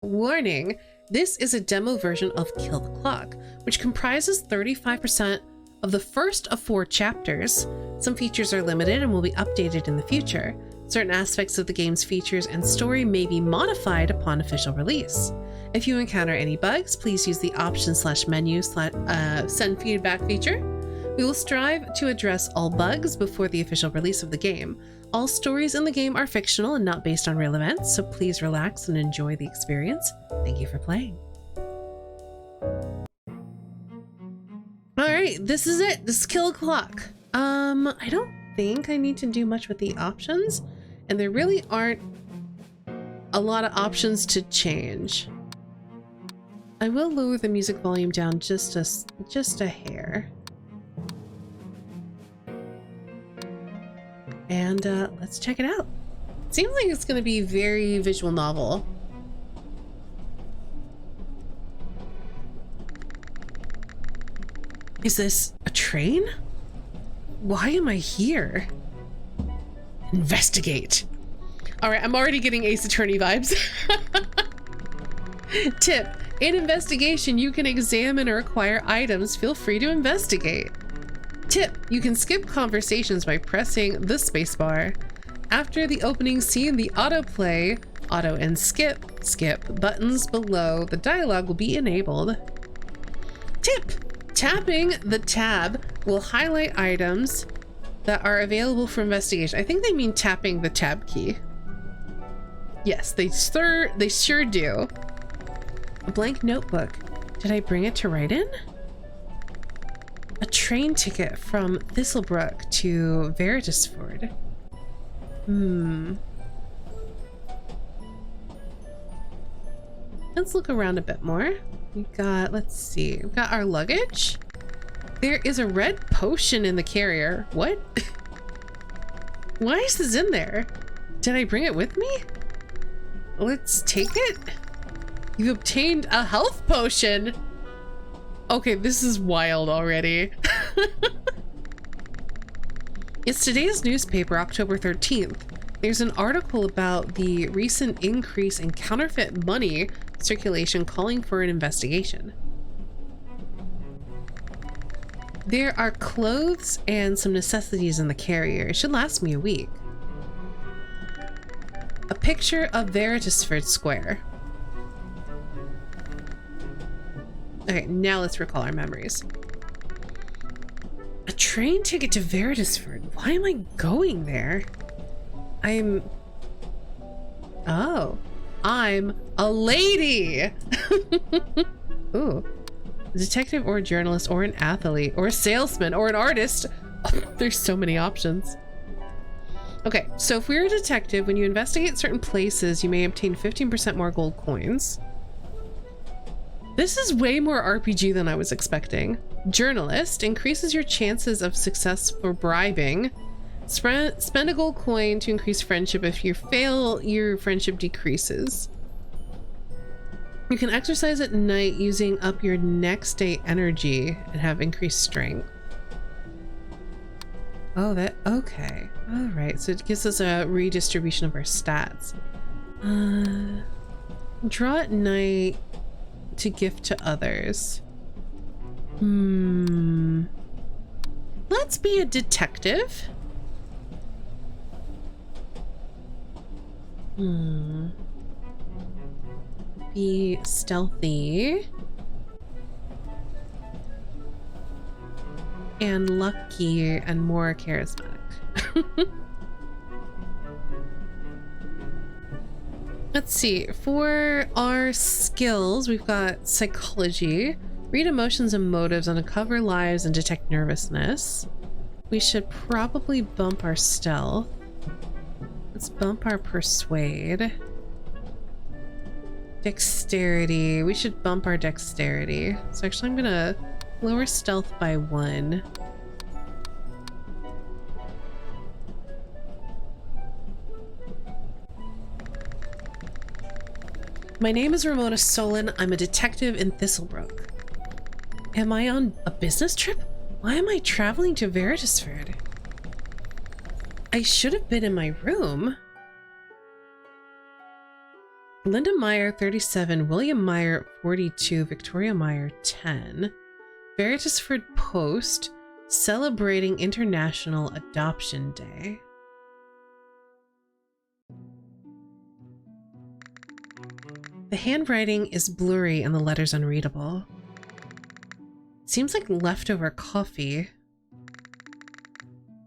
Warning, this is a demo version of Kill the Clock, which comprises 35% of the first of 4 chapters. Some features are limited and will be updated in the future. Certain aspects of the game's features and story may be modified upon official release. If you encounter any bugs, please use the option/menu send feedback feature. We will strive to address all bugs before the official release of the game. All stories in the game are fictional and not based on real events, so please relax and enjoy the experience. Thank you for playing. Alright, this is it. This is Kill the Clock. I don't think I need to do much with the options, and there really aren't a lot of options to change. I will lower the music volume down just a hair. And let's check it out. Seems like it's going to be very visual novel. Is this a train? Why am I here? Investigate. All right, I'm already getting Ace Attorney vibes. Tip: in investigation, you can examine or acquire items. Feel free to investigate. Tip: you can skip conversations by pressing the spacebar. After the opening scene, the autoplay, auto and skip buttons below the dialogue will be enabled. Tip: tapping the tab will highlight items that are available for investigation. I think they mean tapping the tab key. Yes, they sure do. A blank notebook. Did I bring it to write in? A train ticket from Thistlebrook to Veritasford. Let's look around a bit more. We've got, let's see, we've got our luggage. There is a red potion in the carrier. What? Why is this in there? Did I bring it with me? Let's take it. You've obtained a health potion. Okay, this is wild already. It's today's newspaper, October 13th. There's an article about the recent increase in counterfeit money circulation calling for an investigation. There are clothes and some necessities in the carrier. It should last me a week. A picture of Veritasford Square. Okay, now let's recall our memories. A train ticket to Veritasford. Why am I going there? I'm a lady. Ooh. A detective or a journalist or an athlete or a salesman or an artist. Oh, there's so many options. Okay, so if we're a detective, when you investigate certain places, you may obtain 15% more gold coins. This is way more RPG than I was expecting. Journalist increases your chances of success for bribing. Spend a gold coin to increase friendship. If you fail, your friendship decreases. You can exercise at night using up your next day energy and have increased strength. Oh, that, okay. All right, so it gives us a redistribution of our stats. Draw at night to gift to others. Let's be a detective. Be stealthy and lucky and more charismatic. Let's see, for our skills, we've got psychology, read emotions and motives, uncover lies, and detect nervousness. We should probably bump our stealth. Let's bump our persuade. Dexterity, we should bump our dexterity. So actually I'm gonna lower stealth by 1. My name is Ramona Solon. I'm a detective in Thistlebrook. Am I on a business trip? Why am I traveling to Veritasford? I should have been in my room. Linda Meyer, 37, William Meyer, 42, Victoria Meyer, 10. Veritasford Post, celebrating International Adoption Day. The handwriting is blurry and the letters unreadable. Seems like leftover coffee.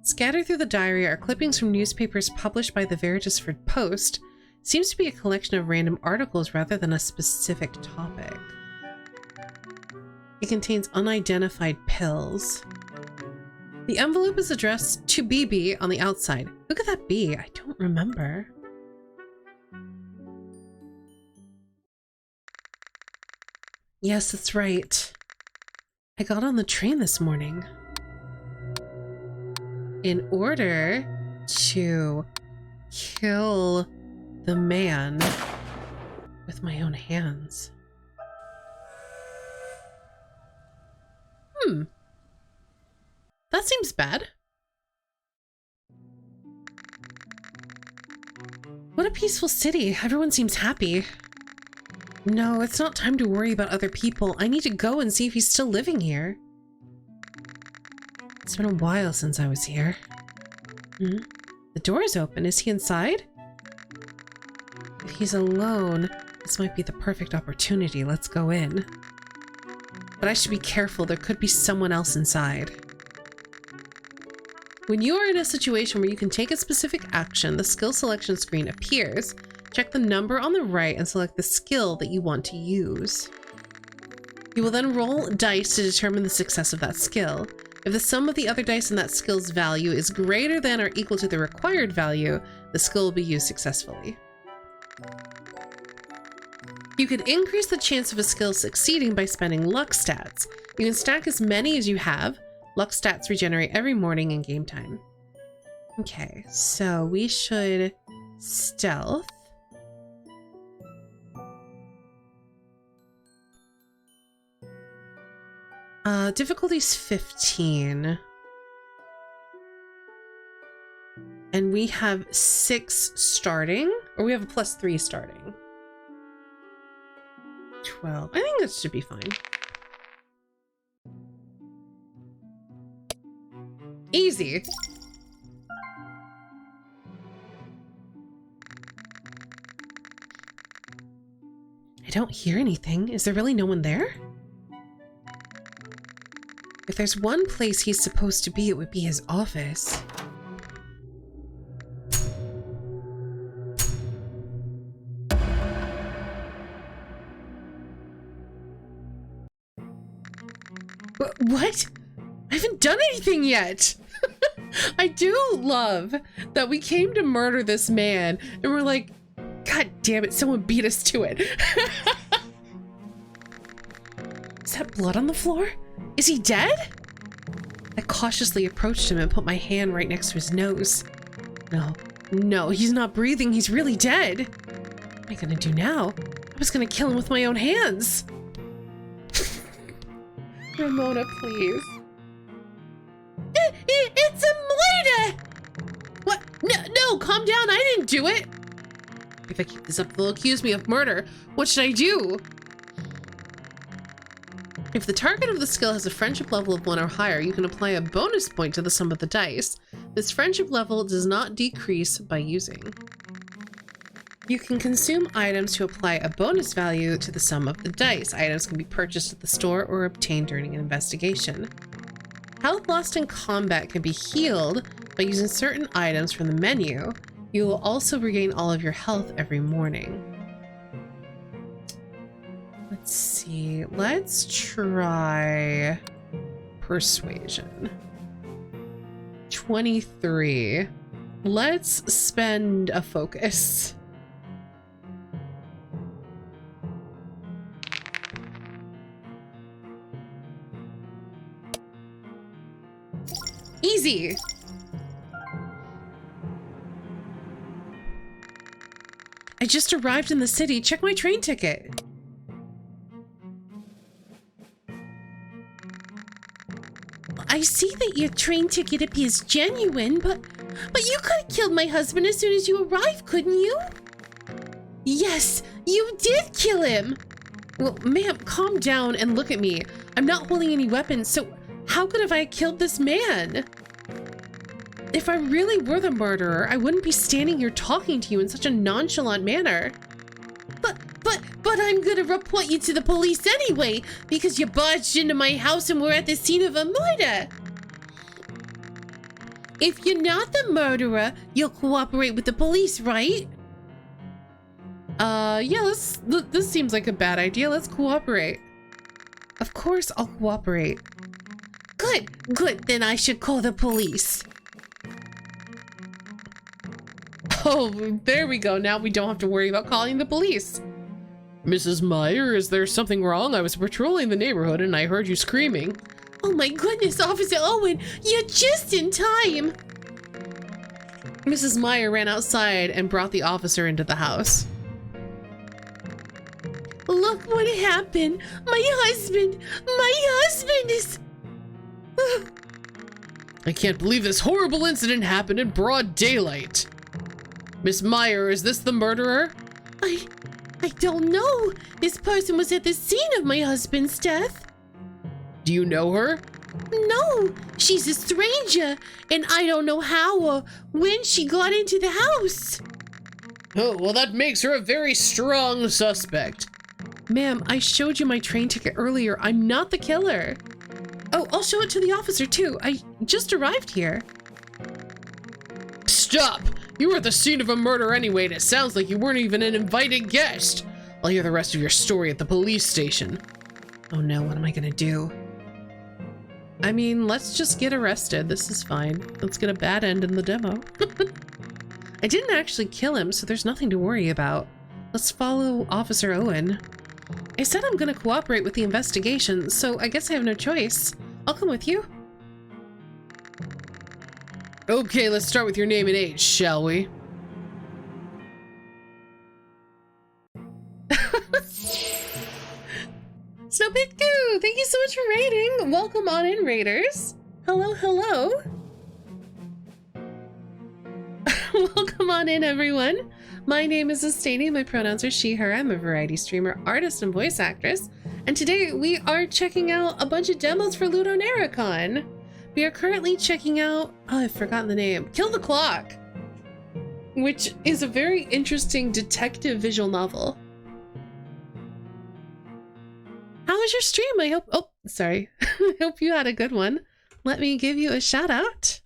Scattered through the diary are clippings from newspapers published by the Veritasford Post. Seems to be a collection of random articles rather than a specific topic. It contains unidentified pills. The envelope is addressed to BB on the outside. Who could that be? I don't remember. Yes, that's right. I got on the train this morning in order to kill the man with my own hands. That seems bad. What a peaceful city. Everyone seems happy. No, it's not time to worry about other people. I need to go and see if he's still living here. It's been a while since I was here. The door is open. Is he inside? If he's alone, this might be the perfect opportunity. Let's go in. But I should be careful. There could be someone else inside. When you are in a situation where you can take a specific action, the skill selection screen appears. Check the number on the right and select the skill that you want to use. You will then roll dice to determine the success of that skill. If the sum of the other dice in that skill's value is greater than or equal to the required value, the skill will be used successfully. You can increase the chance of a skill succeeding by spending luck stats. You can stack as many as you have. Luck stats regenerate every morning in game time. Okay, so we should stealth. Difficulty's 15. And we have 6 starting, or we have a +3 starting. 12. I think that should be fine. Easy. I don't hear anything. Is there really no one there? If there's one place he's supposed to be, it would be his office. What? I haven't done anything yet. I do love that we came to murder this man and we're like, God damn it, someone beat us to it. Is that blood on the floor? Is he dead? I cautiously approached him and put my hand right next to his nose. No, he's not breathing. He's really dead. What am I gonna do now? I was gonna kill him with my own hands. Ramona, please. It's a murder! What? No, calm down. I didn't do it. If I keep this up, they'll accuse me of murder. What should I do? If the target of the skill has a friendship level of 1 or higher, you can apply a bonus point to the sum of the dice. This friendship level does not decrease by using. You can consume items to apply a bonus value to the sum of the dice. Items can be purchased at the store or obtained during an investigation. Health lost in combat can be healed by using certain items from the menu. You will also regain all of your health every morning. Let's see. Let's try persuasion. 23. Let's spend a focus. Easy. I just arrived in the city. Check my train ticket. I see that your train ticket appears genuine, but you could have killed my husband as soon as you arrived, couldn't you? Yes, You did kill him! Well, ma'am, calm down and look at me. I'm not holding any weapons, so how could have I killed this man? If I really were the murderer, I wouldn't be standing here talking to you in such a nonchalant manner. But I'm gonna report you to the police anyway, because you barged into my house and were at the scene of a murder. If you're not the murderer, you'll cooperate with the police, right? Yeah, this seems like a bad idea. Let's cooperate. Of course I'll cooperate. Good, then I should call the police. Oh, there we go. Now we don't have to worry about calling the police. Mrs. Meyer, is there something wrong? I was patrolling the neighborhood and I heard you screaming. Oh my goodness, Officer Owen, you're just in time. Mrs. Meyer ran outside and brought the officer into the house. Look what happened. My husband is... I can't believe this horrible incident happened in broad daylight. Miss Meyer, is this the murderer? I don't know. This person was at the scene of my husband's death. Do you know her? No, she's a stranger, and I don't know how or when she got into the house. Oh, well, that makes her a very strong suspect. Ma'am, I showed you my train ticket earlier. I'm not the killer. Oh, I'll show it to the officer, too. I just arrived here. Stop! You were at the scene of a murder anyway, and it sounds like you weren't even an invited guest. I'll hear the rest of your story at the police station. Oh no, what am I gonna do? I mean, let's just get arrested. This is fine. Let's get a bad end in the demo. I didn't actually kill him, so there's nothing to worry about. Let's follow Officer Owen. I said I'm gonna cooperate with the investigation, so I guess I have no choice. I'll come with you. Okay, let's start with your name and age, shall we? Snowpit2, thank you so much for raiding. Welcome on in, raiders. Hello, hello. Welcome on in, everyone. My name is Estanie. My pronouns are she, her. I'm a variety streamer, artist, and voice actress. And today we are checking out a bunch of demos for LudoNarraCon. We are currently checking out, oh, I've forgotten the name, Kill the Clock, which is a very interesting detective visual novel. How was your stream? I hope, oh, sorry. I hope you had a good one. Let me give you a shout out.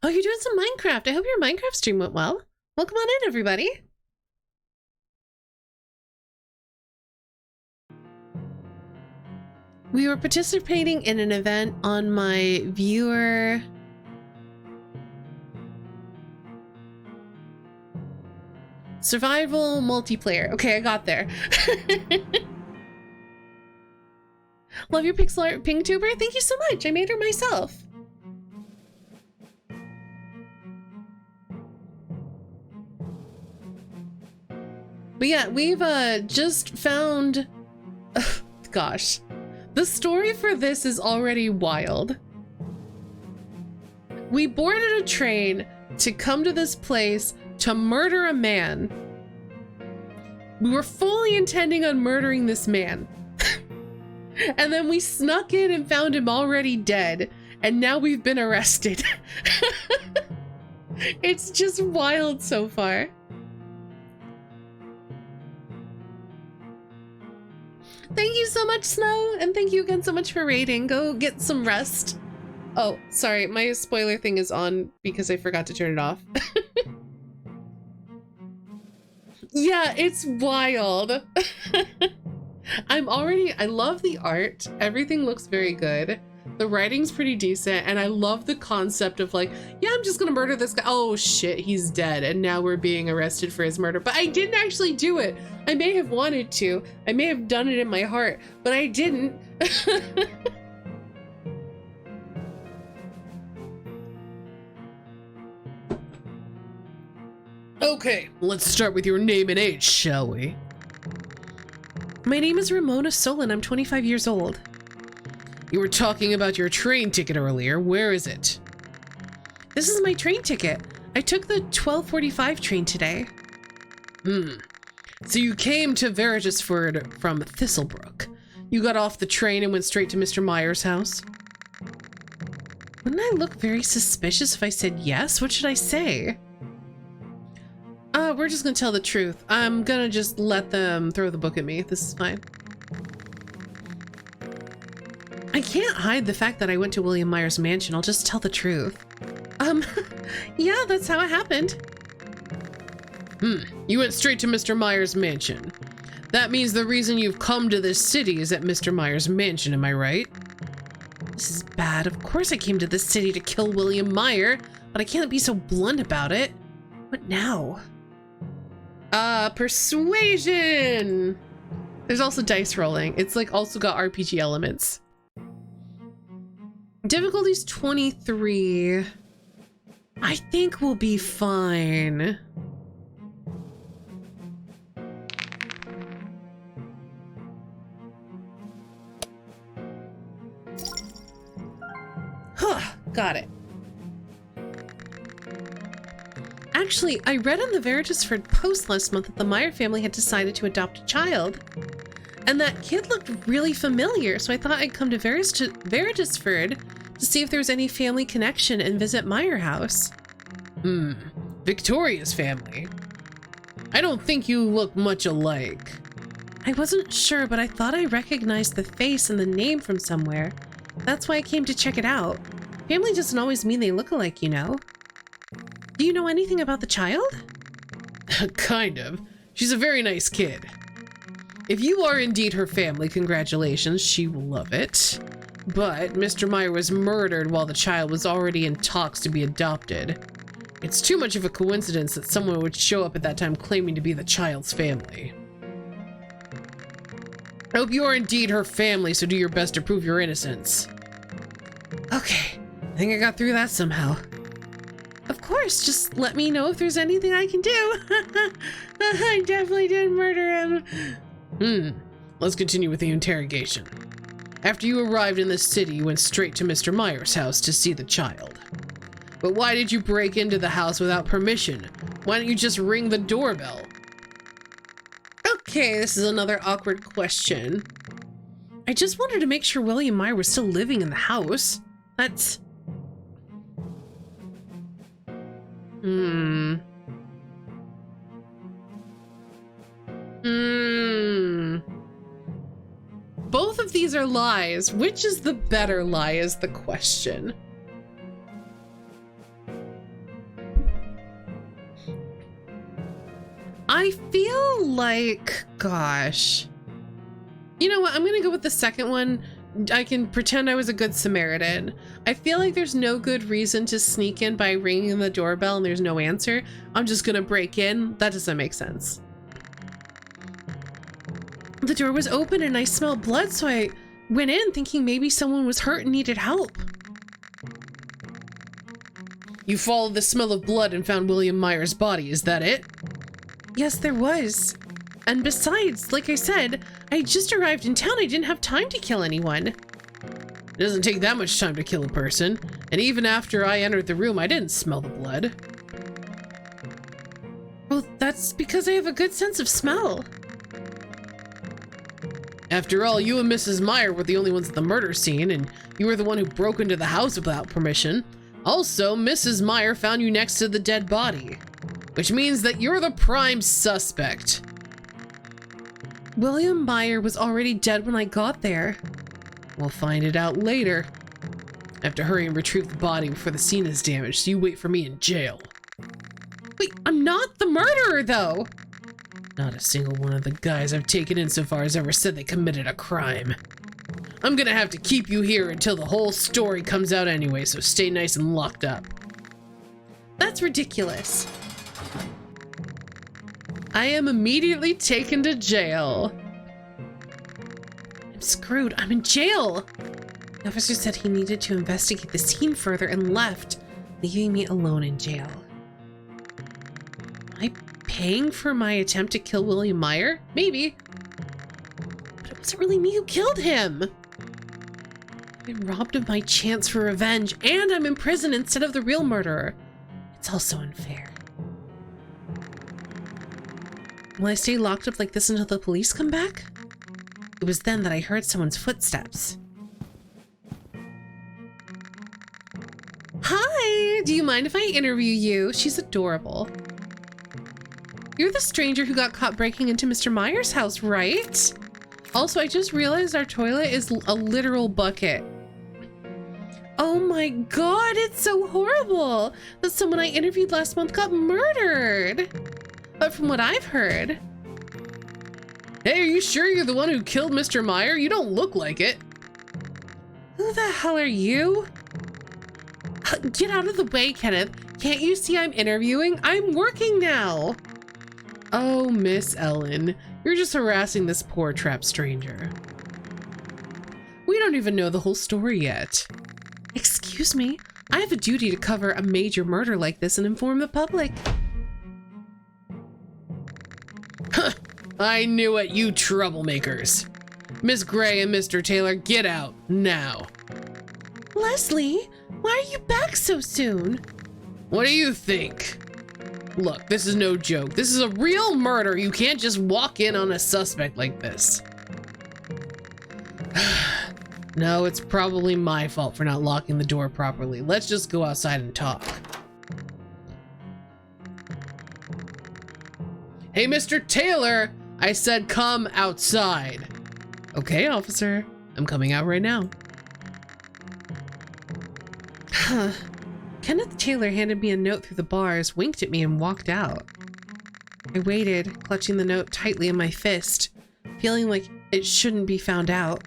Oh, you're doing some Minecraft. I hope your Minecraft stream went well. Welcome on in, everybody. We were participating in an event on my viewer... Survival multiplayer. Okay, I got there. Love your pixel art, Pingtuber. Thank you so much. I made her myself. But yeah, we've just found... gosh. The story for this is already wild. We boarded a train to come to this place to murder a man. We were fully intending on murdering this man. And then we snuck in and found him already dead. And now we've been arrested. It's just wild so far. Thank you so much, Snow, and thank you again so much for raiding. Go get some rest. Oh, sorry, my spoiler thing is on because I forgot to turn it off. Yeah, it's wild. I love the art. Everything looks very good. The writing's pretty decent, and I love the concept of like, yeah, I'm just gonna murder this guy. Oh shit, he's dead, and now we're being arrested for his murder. But I didn't actually do it. I may have wanted to. I may have done it in my heart, but I didn't. Okay, let's start with your name and age, shall we? My name is Ramona Solon. I'm 25 years old. You were talking about your train ticket earlier. Where is it? This is my train ticket. I took the 12:45 train today. So you came to Veritasford from Thistlebrook. You got off the train and went straight to Mr. Myers' house? Wouldn't I look very suspicious if I said yes? What should I say? We're just gonna tell the truth. I'm gonna just let them throw the book at me. This is fine. I can't hide the fact that I went to William Myers' mansion. I'll just tell the truth. Yeah, that's how it happened. You went straight to Mr. Myers' mansion. That means the reason you've come to this city is at Mr. Myers' mansion, am I right? This is bad. Of course I came to this city to kill William Meyer, but I can't be so blunt about it. What now? Persuasion! There's also dice rolling. It's like also got RPG elements. Difficulty's 23. I think we'll be fine. Got it. Actually, I read on the Veritasford Post last month that the Meyer family had decided to adopt a child. And that kid looked really familiar, so I thought I'd come to Veritasford to see if there was any family connection and visit Meyer House. Victoria's family. I don't think you look much alike. I wasn't sure, but I thought I recognized the face and the name from somewhere. That's why I came to check it out. Family doesn't always mean they look alike, you know. Do you know anything about the child? Kind of. She's a very nice kid. If you are indeed her family, congratulations, she will love it. But Mr. Meyer was murdered while the child was already in talks to be adopted. It's too much of a coincidence that someone would show up at that time claiming to be the child's family. I hope you are indeed her family, so do your best to prove your innocence. Okay, I think I got through that somehow. Of course, just let me know if there's anything I can do. I definitely didn't murder him. Let's continue with the interrogation. After you arrived in the city, you went straight to Mr. Myers' house to see the child. But why did you break into the house without permission? Why don't you just ring the doorbell? Okay, this is another awkward question. I just wanted to make sure William Meyer was still living in the house. That's... Both of these are lies. Which is the better lie is the question. I feel like, gosh. You know what? I'm gonna go with the second one. I can pretend I was a good Samaritan. I feel like there's no good reason to sneak in by ringing the doorbell and there's no answer. I'm just gonna break in. That doesn't make sense. The door was open and I smelled blood, so I went in thinking maybe someone was hurt and needed help. You followed the smell of blood and found William Meyer's body, is that it? Yes, there was. And besides, like I said, I just arrived in town. I didn't have time to kill anyone. It doesn't take that much time to kill a person. And even after I entered the room, I didn't smell the blood. Well, that's because I have a good sense of smell. After all, you and Mrs. Meyer were the only ones at the murder scene, and you were the one who broke into the house without permission. Also, Mrs. Meyer found you next to the dead body, which means that you're the prime suspect. William Meyer was already dead when I got there. We'll find it out later. I have to hurry and retrieve the body before the scene is damaged, so you wait for me in jail. Wait, I'm not the murderer, though! Not a single one of the guys I've taken in so far has ever said they committed a crime. I'm gonna have to keep you here until the whole story comes out anyway, so stay nice and locked up. That's ridiculous. I am immediately taken to jail. I'm screwed. I'm in jail. The officer said he needed to investigate the scene further and left, leaving me alone in jail. I paying for my attempt to kill William Meyer? Maybe. But it wasn't really me who killed him. I've been robbed of my chance for revenge, and I'm in prison instead of the real murderer. It's all so unfair. Will I stay locked up like this until the police come back? It was then that I heard someone's footsteps. Hi! Do you mind if I interview you? She's adorable. You're the stranger who got caught breaking into Mr. Meyer's house, right? Also, I just realized our toilet is a literal bucket. Oh my god, it's so horrible that someone I interviewed last month got murdered. But from what I've heard... Hey, are you sure you're the one who killed Mr. Meyer? You don't look like it. Who the hell are you? Get out of the way, Kenneth. Can't you see I'm interviewing? I'm working now. Oh, Miss Ellen, you're just harassing this poor trapped stranger. We don't even know the whole story yet. Excuse me, I have a duty to cover a major murder like this and inform the public. Huh, I knew it, you troublemakers. Miss Gray and Mr. Taylor, get out now. Leslie, why are you back so soon? What do you think? Look, this is no joke. This is a real murder. You can't just walk in on a suspect like this. No, it's probably my fault for not locking the door properly. Let's just go outside and talk. Hey, Mr. Taylor! I said come outside. Okay, officer. I'm coming out right now. Huh. Kenneth Taylor handed me a note through the bars, winked at me, and walked out. I waited, clutching the note tightly in my fist, feeling like it shouldn't be found out.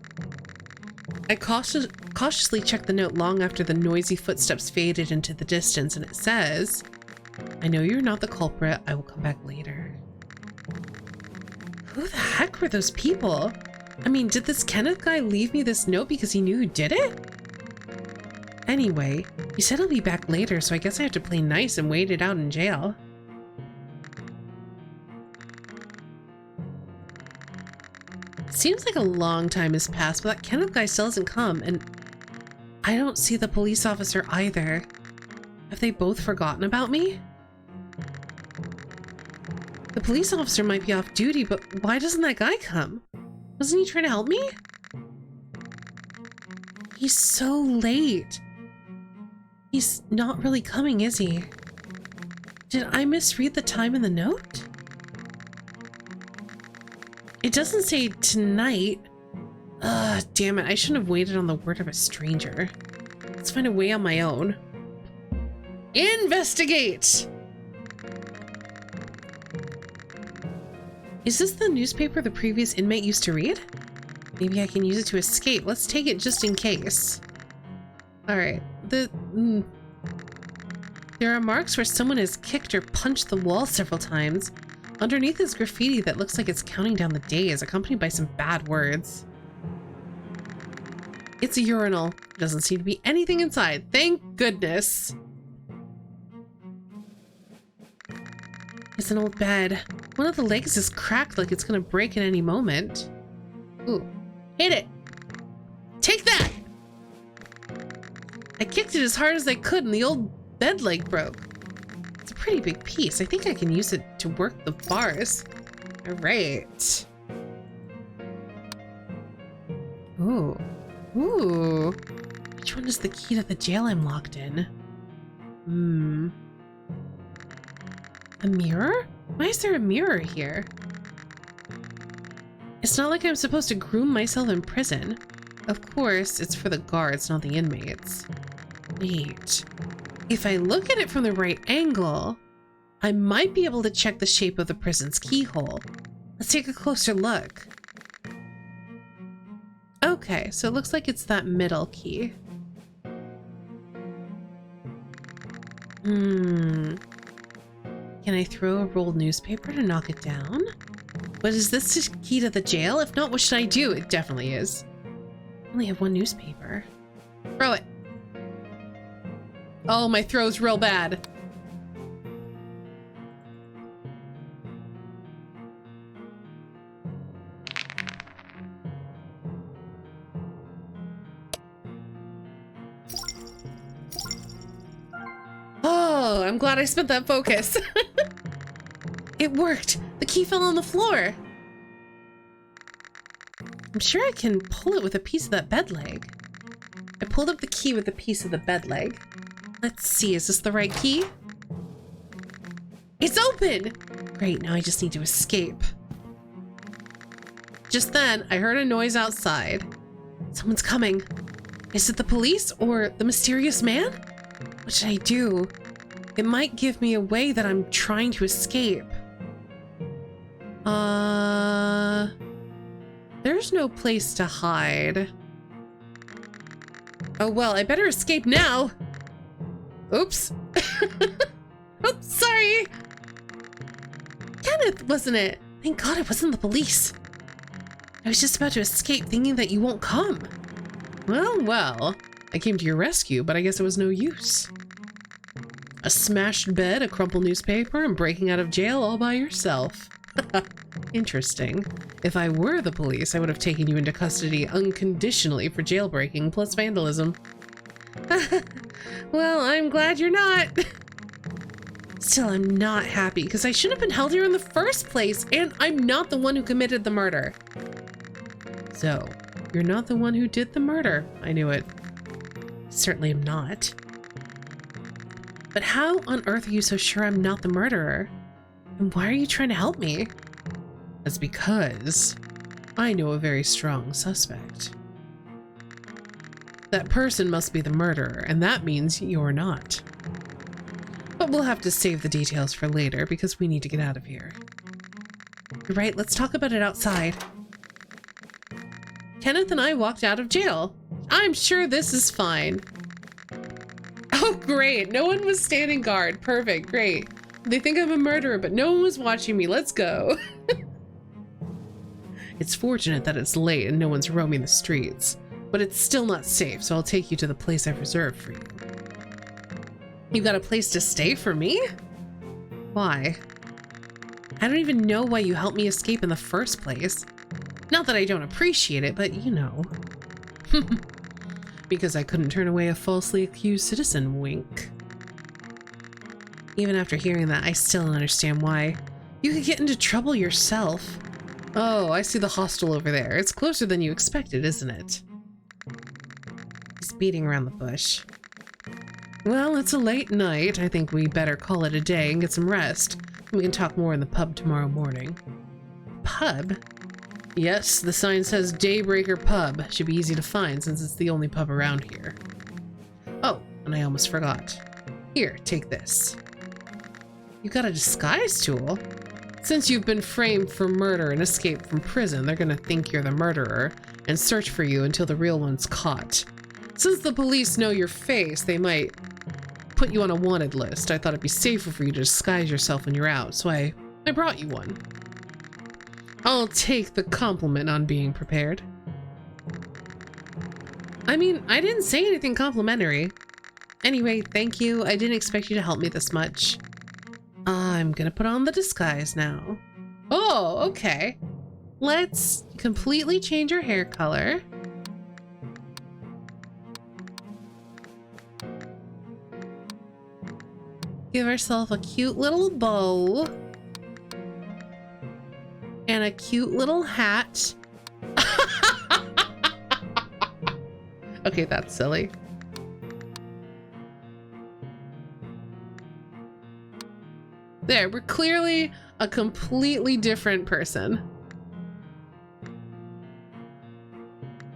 I cautiously checked the note long after the noisy footsteps faded into the distance, and it says, I know you're not the culprit. I will come back later. Who the heck were those people? I mean, did this Kenneth guy leave me this note because he knew who did it? Anyway, he said he'll be back later, so I guess I have to play nice and wait it out in jail. Seems like a long time has passed, but that Kenneth guy still hasn't come, and I don't see the police officer either. Have they both forgotten about me? The police officer might be off duty, but why doesn't that guy come? Wasn't he trying to help me? He's so late. He's not really coming, is he? Did I misread the time in the note? It doesn't say tonight. Damn it. I shouldn't have waited on the word of a stranger. Let's find a way on my own. Investigate! Is this the newspaper the previous inmate used to read? Maybe I can use it to escape. Let's take it just in case. Alright. There are marks where someone has kicked or punched the wall several times. Underneath is graffiti that looks like it's counting down the days, accompanied by some bad words. It's a urinal. Doesn't seem to be anything inside. Thank goodness. It's an old bed. One of the legs is cracked like it's gonna break at any moment. Ooh. Hit it! Take that! I kicked it as hard as I could and the old bed leg broke. It's a pretty big piece. I think I can use it to work the bars. Alright. Ooh. Ooh. Which one is the key to the jail I'm locked in? A mirror? Why is there a mirror here? It's not like I'm supposed to groom myself in prison. Of course, it's for the guards, not the inmates. Wait. If I look at it from the right angle, I might be able to check the shape of the prison's keyhole. Let's take a closer look. Okay, so it looks like it's that middle key. Can I throw a rolled newspaper to knock it down? But is this the key to the jail? If not, what should I do? It definitely is. I only have one newspaper. Throw it. Oh, my throw's real bad. Oh, I'm glad I spent that focus. It worked. The key fell on the floor. I'm sure I can pull it with a piece of that bed leg. I pulled up the key with a piece of the bed leg. Let's see, is this the right key? It's open! Great, now I just need to escape. Just then, I heard a noise outside. Someone's coming. Is it the police or the mysterious man? What should I do? It might give me away that I'm trying to escape. There's no place to hide. Oh well, I better escape now. Oops. Oops, sorry. Kenneth, wasn't it? Thank God it wasn't the police. I was just about to escape thinking that you won't come. Well, I came to your rescue, but I guess it was no use. A smashed bed, a crumpled newspaper, and breaking out of jail all by yourself. Interesting. If I were the police, I would have taken you into custody unconditionally for jailbreaking plus vandalism. Well, I'm glad you're not. Still, I'm not happy because I shouldn't have been held here in the first place, and I'm not the one who committed the murder. So, you're not the one who did the murder. I knew it. Certainly am not. But how on earth are you so sure I'm not the murderer? And why are you trying to help me? That's because I know a very strong suspect. That person must be the murderer, and that means you're not. But we'll have to save the details for later because we need to get out of here. You're right, let's talk about it outside. Kenneth and I walked out of jail. I'm sure this is fine. Oh, great. No one was standing guard. Perfect. Great. They think I'm a murderer, but no one was watching me. Let's go. It's fortunate that it's late and no one's roaming the streets, but it's still not safe, so I'll take you to the place I've reserved for you. You got a place to stay for me? Why? I don't even know why you helped me escape in the first place. Not that I don't appreciate it, but you know. Because I couldn't turn away a falsely accused citizen, wink. Even after hearing that, I still don't understand why. You could get into trouble yourself. Oh, I see the hostel over there. It's closer than you expected, isn't it? He's beating around the bush. Well, it's a late night. I think we better call it a day and get some rest. We can talk more in the pub tomorrow morning. Pub? Yes, the sign says Daybreaker Pub. Should be easy to find since it's the only pub around here. Oh, and I almost forgot. Here, take this. You got a disguise tool? Since you've been framed for murder and escaped from prison, they're gonna think you're the murderer and search for you until the real one's caught. Since the police know your face, they might put you on a wanted list. I thought it'd be safer for you to disguise yourself when you're out, so I brought you one. I'll take the compliment on being prepared. I mean, I didn't say anything complimentary. Anyway, thank you. I didn't expect you to help me this much. I'm gonna put on the disguise now. Oh, okay. Let's completely change your hair color. Give ourselves a cute little bow. And a cute little hat. Okay, that's silly. There, we're clearly a completely different person.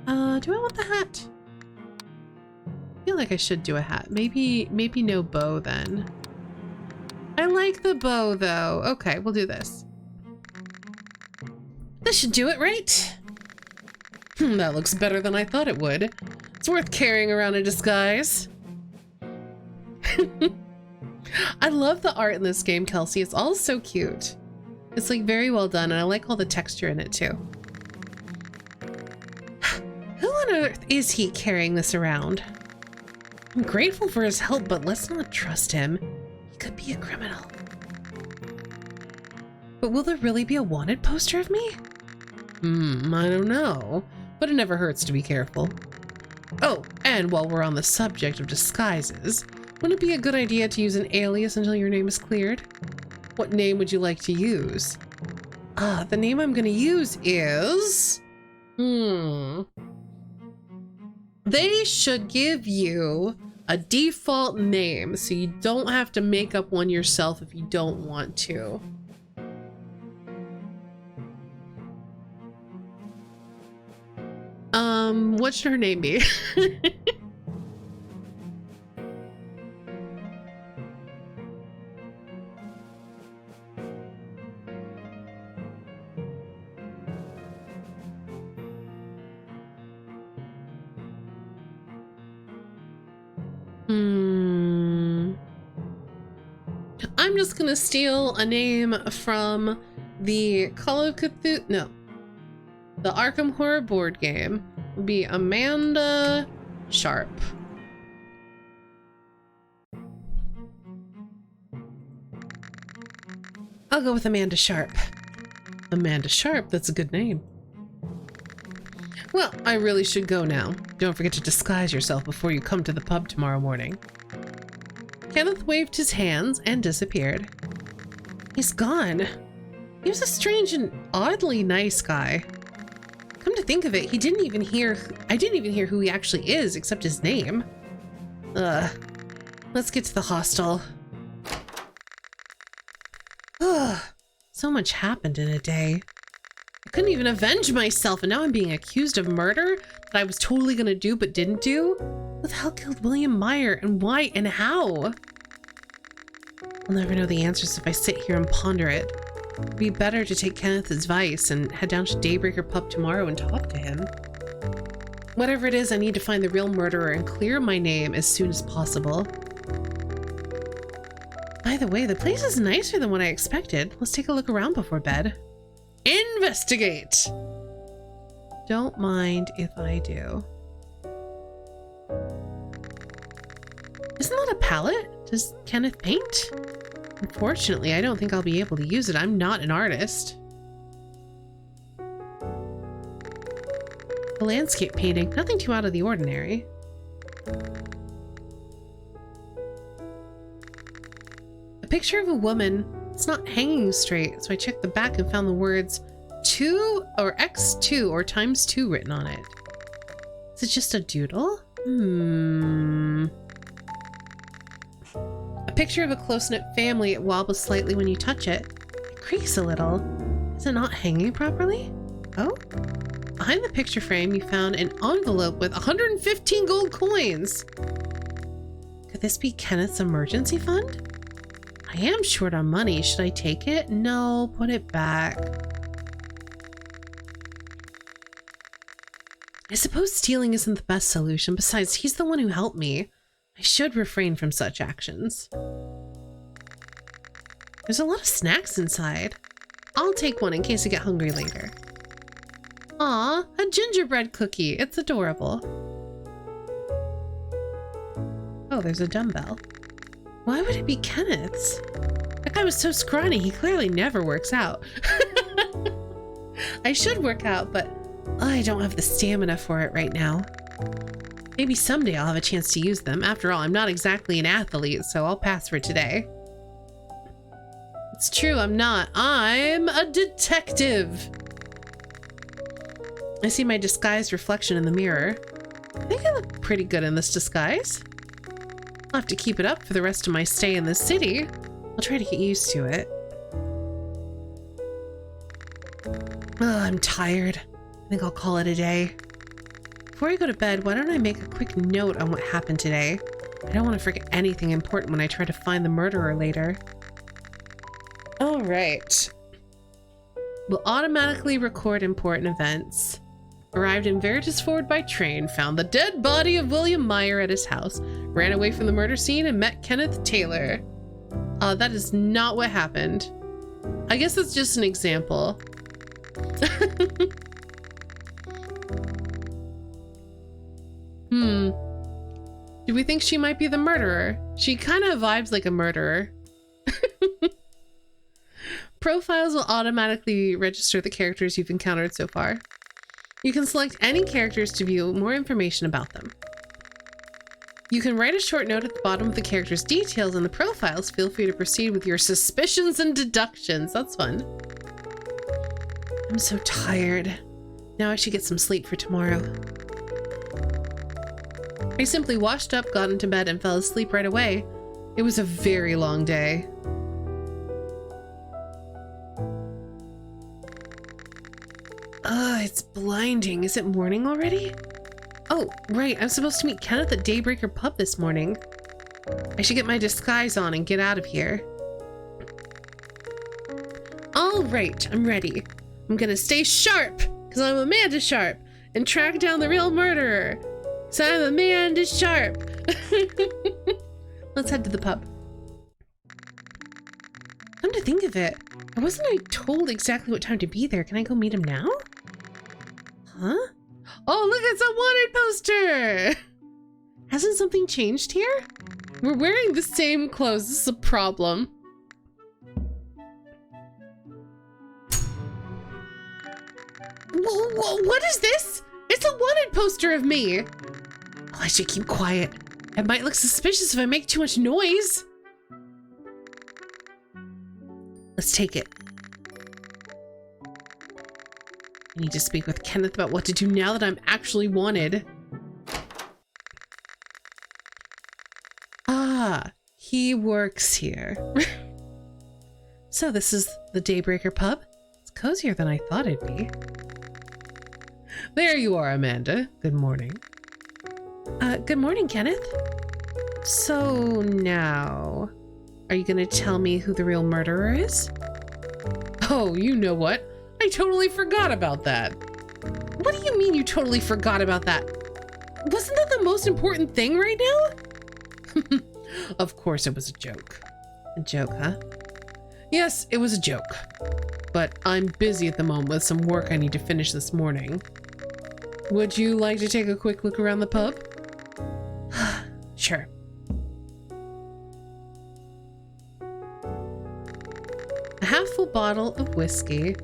Do I want the hat? I feel like I should do a hat. Maybe no bow then. I like the bow though. Okay, we'll do this. This should do it, right? That looks better than I thought it would. It's worth carrying around a disguise. I love the art in this game, Kelsey. It's all so cute. It's like very well done, and I like all the texture in it too. Who on earth is he carrying this around? I'm grateful for his help, but let's not trust him. He could be a criminal. But will there really be a wanted poster of me? I don't know, but it never hurts to be careful. Oh, and while we're on the subject of disguises, Wouldn't it be a good idea to use an alias until your name is cleared? What name would you like to use? The name I'm gonna use is... They should give you a default name so you don't have to make up one yourself if you don't want to. What should her name be? I'm just gonna steal a name from the Call of Cthulhu. No, the Arkham Horror board game. Would be Amanda Sharp. I'll go with Amanda Sharp. Amanda Sharp, that's a good name. Well, I really should go now. Don't forget to disguise yourself before you come to the pub tomorrow morning. Kenneth waved his hands and disappeared. He's gone. He was a strange and oddly nice guy. Come to think of it, I didn't even hear who he actually is except his name. Let's get to the hostel. So much happened in a day. I couldn't even avenge myself, and now I'm being accused of murder that I was totally gonna do but didn't do? Who the hell killed William Meyer, and why and how? I'll never know the answers if I sit here and ponder it. It'd be better to take Kenneth's advice and head down to Daybreaker Pub tomorrow and talk to him. Whatever it is, I need to find the real murderer and clear my name as soon as possible. By the way, the place is nicer than what I expected. Let's take a look around before bed. Investigate! Don't mind if I do. Isn't that a palette? Does Kenneth paint? Unfortunately, I don't think I'll be able to use it. I'm not an artist. A landscape painting, nothing too out of the ordinary. A picture of a woman. It's not hanging straight, so I checked the back and found the words 2 or x2 or ×2 written on it. Is it just a doodle? A picture of a close-knit family. It wobbles slightly when you touch it. It creaks a little. Is it not hanging properly? Oh? Behind the picture frame, you found an envelope with 115 gold coins. Could this be Kenneth's emergency fund? I am short on money. Should I take it? No, put it back. I suppose stealing isn't the best solution. Besides, he's the one who helped me. I should refrain from such actions. There's a lot of snacks inside. I'll take one in case I get hungry later. Aw, a gingerbread cookie. It's adorable. Oh, there's a dumbbell. Why would it be Kenneth's? That guy was so scrawny, he clearly never works out. I should work out, but I don't have the stamina for it right now. Maybe someday I'll have a chance to use them. After all, I'm not exactly an athlete, so I'll pass for today. It's true, I'm not. I'm a detective. I see my disguised reflection in the mirror. I think I look pretty good in this disguise. I'll have to keep it up for the rest of my stay in the city. I'll try to get used to it. I'm tired. I think I'll call it a day. Before I go to bed, why don't I make a quick note on what happened today? I don't want to forget anything important when I try to find the murderer later. All right. We'll automatically record important events. Arrived in Veritasford by train, found the dead body of William Meyer at his house, ran away from the murder scene, and met Kenneth Taylor. That is not what happened. I guess that's just an example. Do we think she might be the murderer? She kind of vibes like a murderer. Profiles will automatically register the characters you've encountered so far. You can select any characters to view more information about them. You can write a short note at the bottom of the character's details in the profiles. Feel free to proceed with your suspicions and deductions. That's fun. I'm so tired. Now I should get some sleep for tomorrow. I simply washed up, got into bed, and fell asleep right away. It was a very long day. It's blinding. Is it morning already? Oh, right. I'm supposed to meet Kenneth at Daybreaker Pub this morning. I should get my disguise on and get out of here. All right, I'm ready. I'm gonna stay sharp, because I'm Amanda Sharp, and track down the real murderer. So I'm Amanda Sharp. Let's head to the pub. Come to think of it, wasn't I told exactly what time to be there? Can I go meet him now? Huh? Oh, look, it's a wanted poster! Hasn't something changed here? We're wearing the same clothes. This is a problem. Whoa, what is this? It's a wanted poster of me. Oh, I should keep quiet. It might look suspicious if I make too much noise. Let's take it. I need to speak with Kenneth about what to do now that I'm actually wanted. Ah, he works here. So this is the Daybreaker Pub? It's cozier than I thought it'd be. There you are, Amanda. Good morning. Good morning, Kenneth. So now, are you gonna tell me who the real murderer is? Oh, you know what? I totally forgot about that. What do you mean you totally forgot about that? Wasn't that the most important thing right now? Of course it was a joke. A joke, huh? Yes, it was a joke. But I'm busy at the moment with some work I need to finish this morning. Would you like to take a quick look around the pub? Sure. A half-full bottle of whiskey.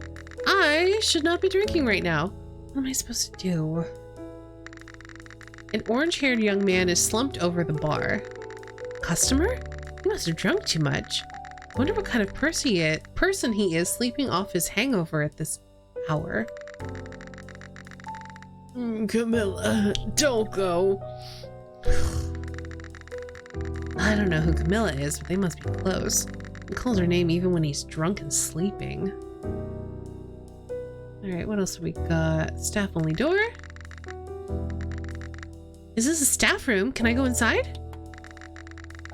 I should not be drinking right now. What am I supposed to do? An orange-haired young man is slumped over the bar. Customer? He must have drunk too much. Wonder what kind of person he is sleeping off his hangover at this hour. Camilla, don't go. I don't know who Camilla is, but they must be close. He calls her name even when he's drunk and sleeping. Alright, what else have we got? Staff only door? Is this a staff room? Can I go inside?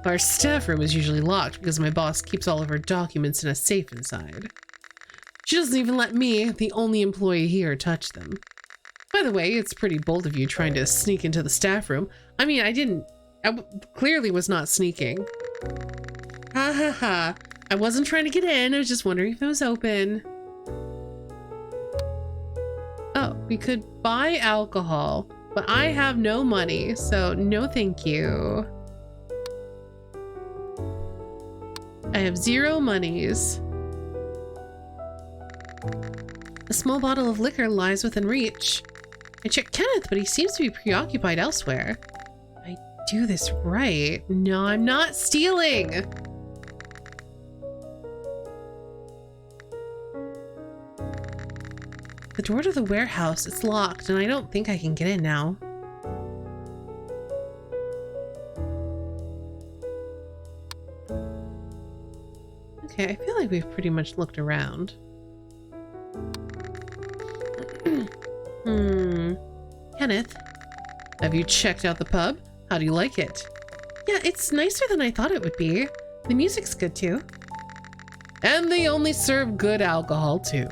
Our staff room is usually locked because my boss keeps all of her documents in a safe inside. She doesn't even let me, the only employee here, touch them. By the way, it's pretty bold of you trying to sneak into the staff room. I mean, I clearly was not sneaking. Ha ha ha. I wasn't trying to get in, I was just wondering if it was open. Oh, we could buy alcohol, but I have no money, so no thank you. I have 0 monies. A small bottle of liquor lies within reach. I checked Kenneth, but he seems to be preoccupied elsewhere. I do this right. No, I'm not stealing. The door to the warehouse is locked, and I don't think I can get in now. Okay, I feel like we've pretty much looked around. Kenneth, have you checked out the pub? How do you like it? Yeah, it's nicer than I thought it would be. The music's good too. And they only serve good alcohol too.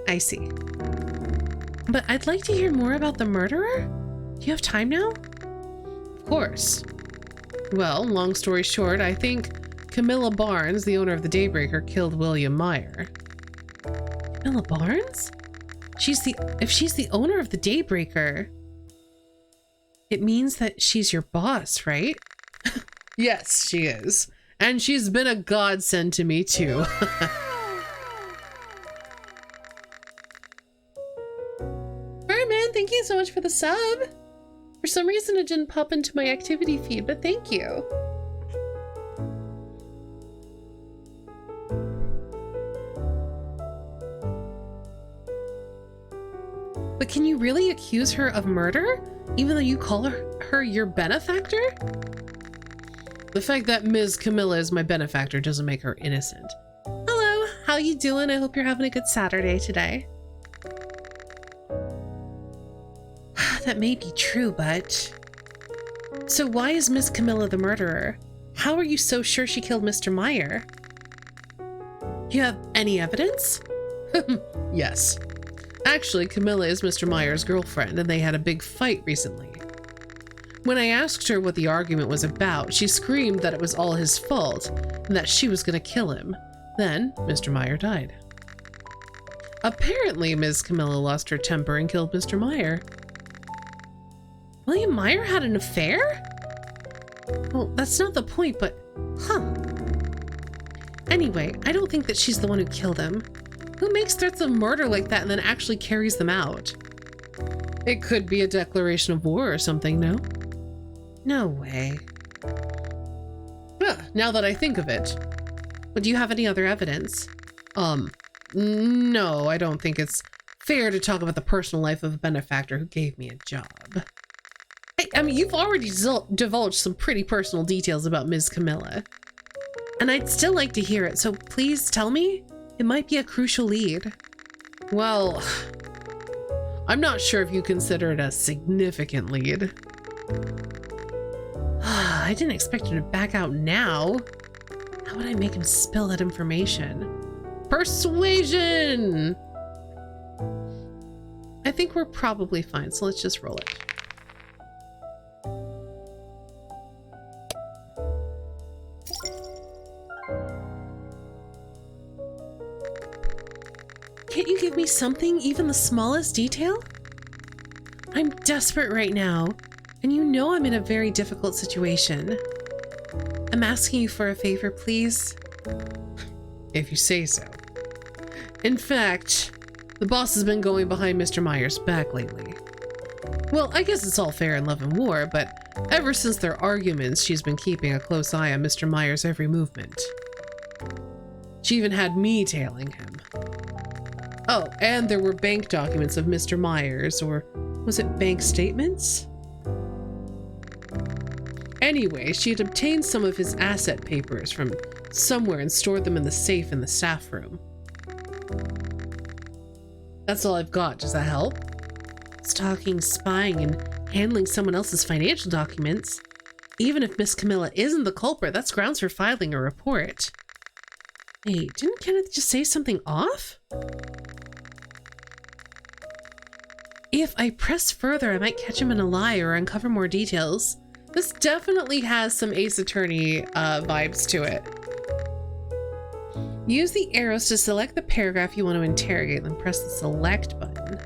I see. But I'd like to hear more about the murderer. Do you have time now? Of course. Well, long story short, I think Camilla Barnes, the owner of the Daybreaker, killed William Meyer. Camilla Barnes? If she's the owner of the Daybreaker, it means that she's your boss, right? Yes, she is. And she's been a godsend to me too. Birdman, thank you so much for the sub. For some reason it didn't pop into my activity feed, but thank you. But can you really accuse her of murder, even though you call her your benefactor? The fact that Ms. Camilla is my benefactor doesn't make her innocent. Hello, how you doing? I hope you're having a good Saturday today. That may be true, but... So why is Miss Camilla the murderer? How are you so sure she killed Mr. Meyer? You have any evidence? Yes. Actually, Camilla is Mr. Meyer's girlfriend, and they had a big fight recently. When I asked her what the argument was about, she screamed that it was all his fault, and that she was gonna kill him. Then, Mr. Meyer died. Apparently, Ms. Camilla lost her temper and killed Mr. Meyer. William Meyer had an affair? Well, that's not the point, but... Huh. Anyway, I don't think that she's the one who killed him. Who makes threats of murder like that and then actually carries them out? It could be a declaration of war or something, no? No way. Now that I think of it. But do you have any other evidence? No, I don't think it's fair to talk about the personal life of a benefactor who gave me a job. Hey, I mean, you've already divulged some pretty personal details about Ms. Camilla. And I'd still like to hear it, so please tell me. It might be a crucial lead. Well, I'm not sure if you consider it a significant lead. I didn't expect him to back out now. How would I make him spill that information? Persuasion! I think we're probably fine, so let's just roll it. Can't you give me something, even the smallest detail? I'm desperate right now, and you know I'm in a very difficult situation. I'm asking you for a favor, please. If you say so. In fact, the boss has been going behind Mr. Meyer's back lately. Well, I guess it's all fair in love and war, but ever since their arguments, she's been keeping a close eye on Mr. Meyer's every movement. She even had me tailing him. Oh, and there were bank documents of Mr. Myers, or was it bank statements? Anyway, she had obtained some of his asset papers from somewhere and stored them in the safe in the staff room. That's all I've got. Does that help? Stalking, spying, and handling someone else's financial documents. Even if Miss Camilla isn't the culprit, that's grounds for filing a report. Hey, didn't Kenneth just say something off? If I press further, I might catch him in a lie or uncover more details. This definitely has some Ace Attorney vibes to it. Use the arrows to select the paragraph you want to interrogate, then press the select button.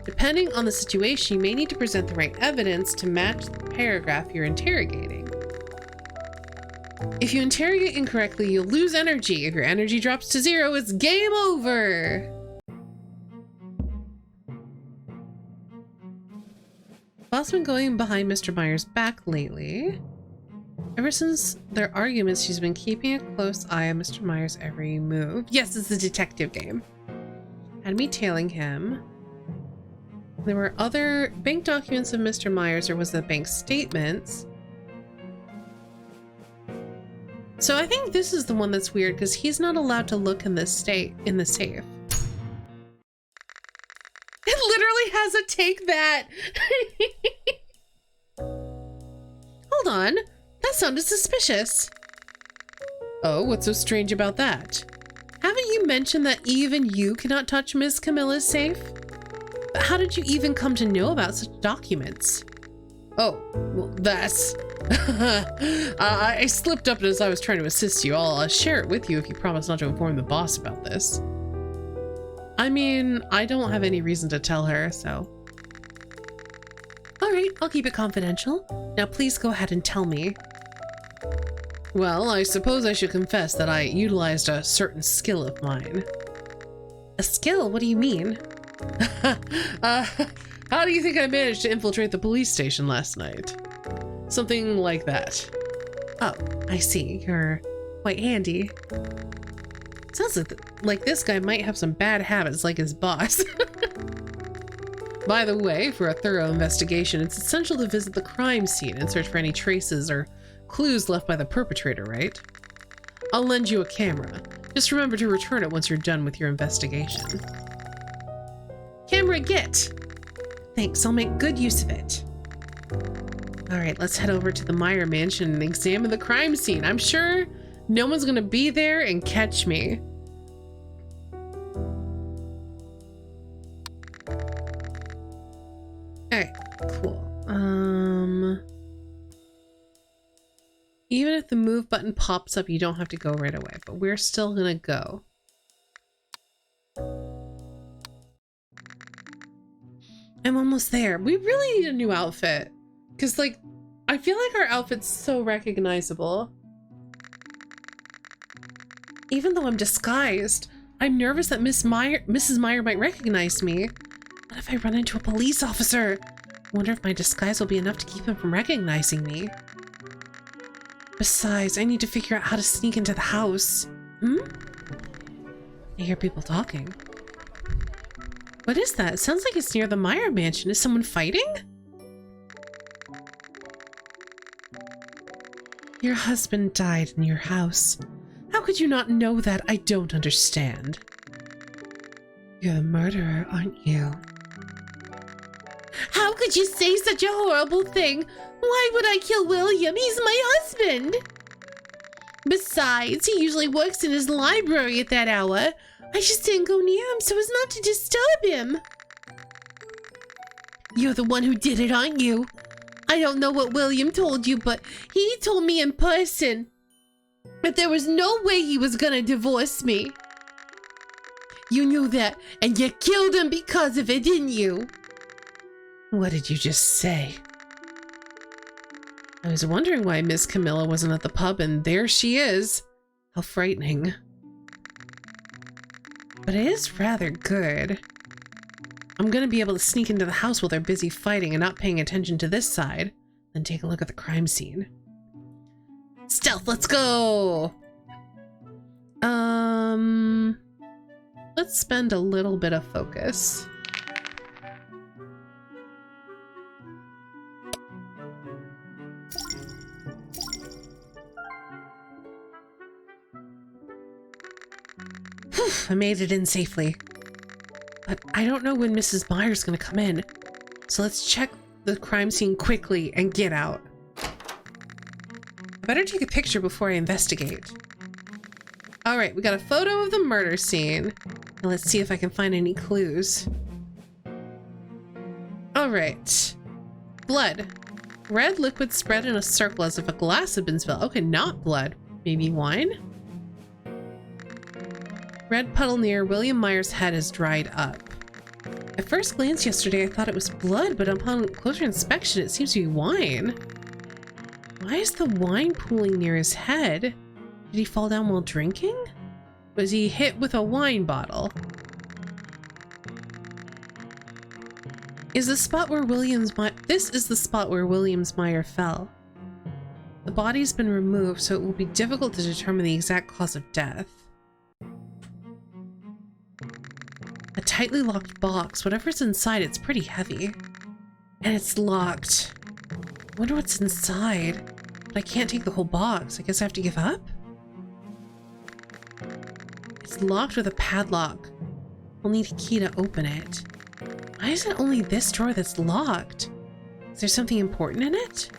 Depending on the situation, you may need to present the right evidence to match the paragraph you're interrogating. If you interrogate incorrectly, you'll lose energy. If your energy drops to 0, it's game over! Boss been going behind Mr. Meyer's back lately. Ever since their arguments, she's been keeping a close eye on Mr. Meyer's every move. Yes, it's a detective game. Had me tailing him. There were other bank documents of Mr. Myers, or was the bank statements? So I think this is the one that's weird because he's not allowed to look in this safe. It literally has a take that. Hold on. That sounded suspicious. Oh, what's so strange about that? Haven't you mentioned that even you cannot touch Miss Camilla's safe? But how did you even come to know about such documents? Oh, well, that's... I slipped up as I was trying to assist you. I'll share it with you if you promise not to inform the boss about this. I mean, I don't have any reason to tell her, so... Alright, I'll keep it confidential. Now please go ahead and tell me. Well, I suppose I should confess that I utilized a certain skill of mine. A skill? What do you mean? How do you think I managed to infiltrate the police station last night? Something like that. Oh, I see. You're quite handy. Sounds like this guy might have some bad habits like his boss. By the way, for a thorough investigation, it's essential to visit the crime scene and search for any traces or clues left by the perpetrator, right? I'll lend you a camera. Just remember to return it once you're done with your investigation. Camera get! Thanks, I'll make good use of it. Alright, let's head over to the Meyer mansion and examine the crime scene. I'm sure no one's gonna be there and catch me. Alright, cool. Even if the move button pops up, you don't have to go right away, but we're still gonna go. I'm almost there. We really need a new outfit. Because, like, I feel like our outfit's so recognizable. Even though I'm disguised, I'm nervous that Mrs. Meyer might recognize me. What if I run into a police officer? I wonder if my disguise will be enough to keep him from recognizing me. Besides, I need to figure out how to sneak into the house. I hear people talking. What is that? It sounds like it's near the Meyer mansion. Is someone fighting? Your husband died in your house. How could you not know that? I don't understand. You're the murderer, aren't you? How could you say such a horrible thing? Why would I kill William? He's my husband. Besides, he usually works in his library at that hour. I just didn't go near him so as not to disturb him. You're the one who did it, aren't you? I don't know what William told you, but he told me in person that there was no way he was gonna divorce me. You knew that, and you killed him because of it, didn't you? What did you just say? I was wondering why Miss Camilla wasn't at the pub, and there she is. How frightening. But it is rather good. I'm gonna be able to sneak into the house while they're busy fighting and not paying attention to this side, then take a look at the crime scene. Stealth, let's go! Let's spend a little bit of focus. Whew, I made it in safely. But I don't know when Mrs. Meyer's gonna come in. So let's check the crime scene quickly and get out. I better take a picture before I investigate. All right, we got a photo of the murder scene. Now let's see if I can find any clues. All right. Blood. Red liquid spread in a circle as if a glass had been spilled. Okay, not blood. Maybe wine? Red puddle near William Meyer's head is dried up. At first glance yesterday, I thought it was blood, but upon closer inspection, it seems to be wine. Why is the wine pooling near his head? Did he fall down while drinking? Was he hit with a wine bottle? This is the spot where Williams Meyer fell. The body's been removed, so it will be difficult to determine the exact cause of death. A tightly locked box. Whatever's inside, it's pretty heavy. And it's locked. I wonder what's inside. But I can't take the whole box. I guess I have to give up? It's locked with a padlock. We'll need a key to open it. Why is it only this drawer that's locked? Is there something important in it?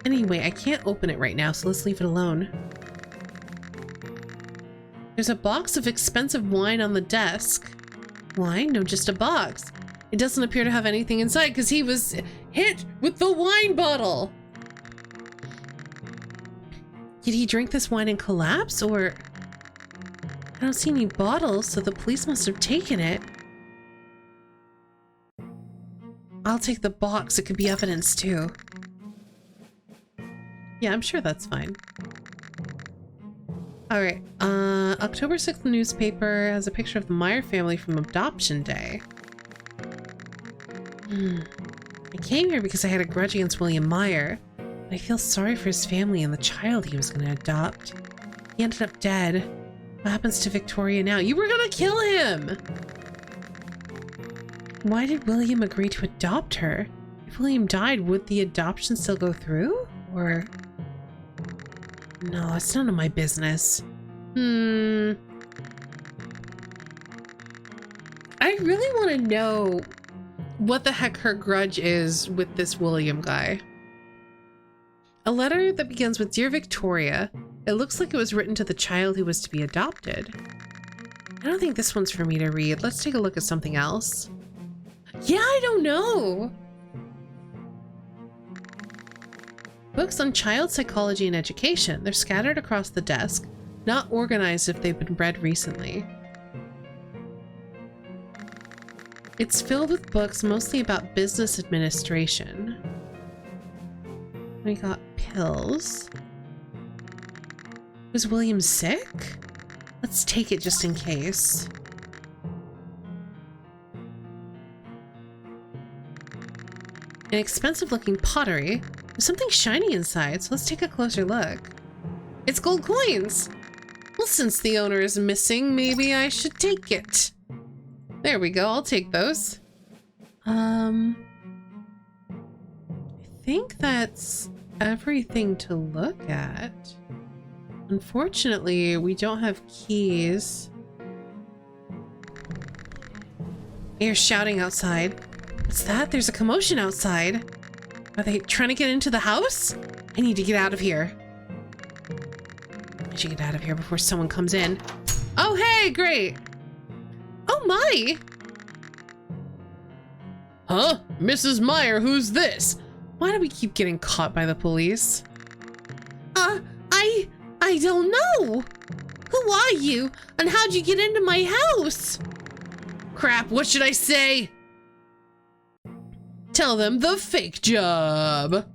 Anyway, I can't open it right now, so let's leave it alone. There's a box of expensive wine on the desk. Wine? No, just a box. It doesn't appear to have anything inside because he was hit with the wine bottle. Did he drink this wine and collapse, or... I don't see any bottles, so the police must have taken it. I'll take the box. It could be evidence, too. Yeah, I'm sure that's fine. Alright, October 6th newspaper has a picture of the Meyer family from Adoption Day. I came here because I had a grudge against William Meyer. But I feel sorry for his family and the child he was going to adopt. He ended up dead. What happens to Victoria now? You were going to kill him! Why did William agree to adopt her? If William died, would the adoption still go through? Or... No, it's none of my business. I really want to know what the heck her grudge is with this William guy. A letter that begins with Dear Victoria. It looks like it was written to the child who was to be adopted. I don't think this one's for me to read. Let's take a look at something else. Yeah, I don't know. Books on child psychology and education. They're scattered across the desk, not organized if they've been read recently. It's filled with books mostly about business administration. We got pills. Was William sick? Let's take it just in case. An expensive looking pottery. There's something shiny inside, so let's take a closer look. It's gold coins! Well, since the owner is missing, maybe I should take it. There we go, I'll take those. I think that's everything to look at. Unfortunately, we don't have keys. You're shouting outside. What's that? There's a commotion outside. Are they trying to get into the house? I need to get out of here. I should get out of here before someone comes in. Oh, hey, great. Oh, my. Huh? Mrs. Meyer, who's this? Why do we keep getting caught by the police? I don't know. Who are you? And how'd you get into my house? Crap, what should I say? Tell them the fake job.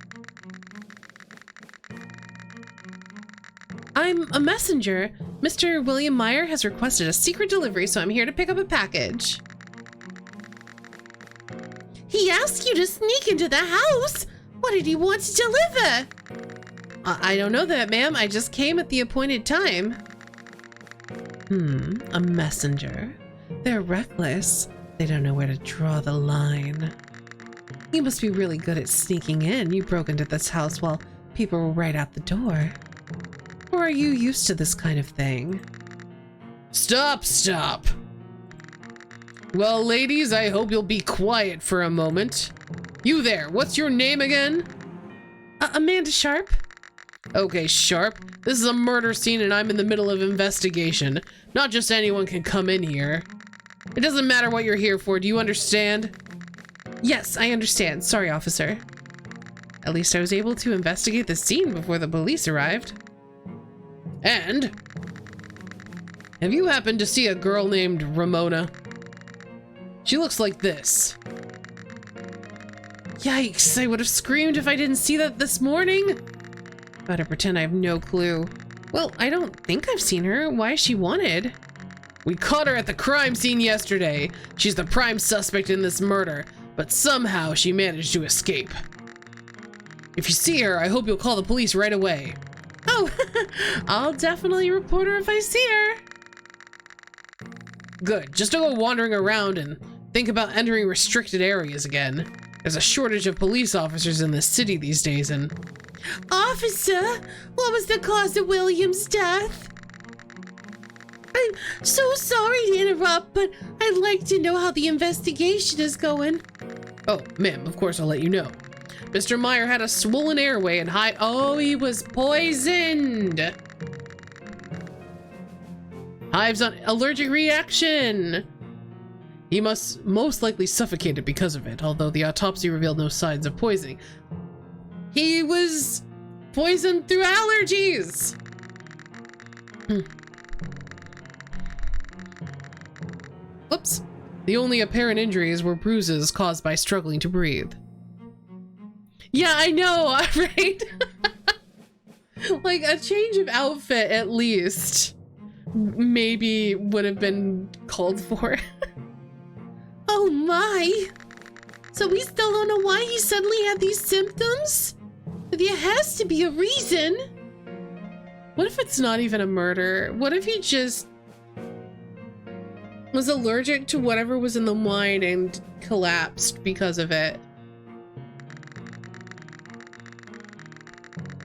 I'm a messenger. Mr. William Meyer has requested a secret delivery, so I'm here to pick up a package. He asked you to sneak into the house. What did he want to deliver? I don't know that, ma'am. I just came at the appointed time. A messenger. They're reckless. They don't know where to draw the line. You must be really good at sneaking in. You broke into this house while people were right out the door. Or are you used to this kind of thing? Stop, stop. Well, ladies, I hope you'll be quiet for a moment. You there, what's your name again? Amanda Sharp. Okay, Sharp. This is a murder scene and I'm in the middle of investigation. Not just anyone can come in here. It doesn't matter what you're here for, do you understand? Yes, I understand. Sorry, officer. At least I was able to investigate the scene before the police arrived. And? Have you happened to see a girl named Ramona? She looks like this. Yikes, I would have screamed if I didn't see that this morning. Better pretend I have no clue. Well, I don't think I've seen her. Why is she wanted? We caught her at the crime scene yesterday. She's the prime suspect in this murder, but somehow she managed to escape. If you see her, I hope you'll call the police right away. Oh, I'll definitely report her if I see her. Good, just don't go wandering around and think about entering restricted areas again. There's a shortage of police officers in this city these days and... Officer, what was the cause of William's death? I'm so sorry to interrupt, but I'd like to know how the investigation is going. Oh, ma'am, of course I'll let you know. Mr. Meyer had a swollen airway and high... Oh, he was poisoned! Hives on allergic reaction! He must most likely suffocated because of it, although the autopsy revealed no signs of poisoning. He was poisoned through allergies! Whoops. The only apparent injuries were bruises caused by struggling to breathe. Yeah, I know, right? Like, a change of outfit, at least, maybe would have been called for. Oh my! So we still don't know why he suddenly had these symptoms? There has to be a reason. What if it's not even a murder? What if he just was allergic to whatever was in the wine and collapsed because of it?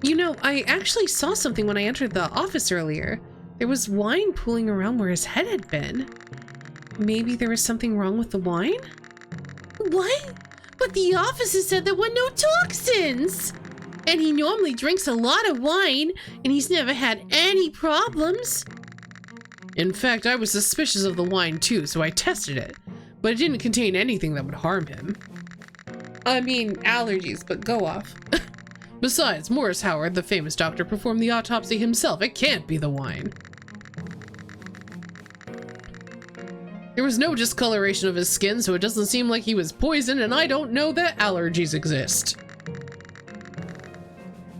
You know, I actually saw something when I entered the office earlier. There was wine pooling around where his head had been. Maybe there was something wrong with the wine? What? But the officer said there were no toxins! And he normally drinks a lot of wine, and he's never had any problems. In fact, I was suspicious of the wine too, so I tested it. But it didn't contain anything that would harm him. I mean, allergies, but go off. Besides, Morris Howard, the famous doctor, performed the autopsy himself. It can't be the wine. There was no discoloration of his skin, so it doesn't seem like he was poisoned, and I don't know that allergies exist.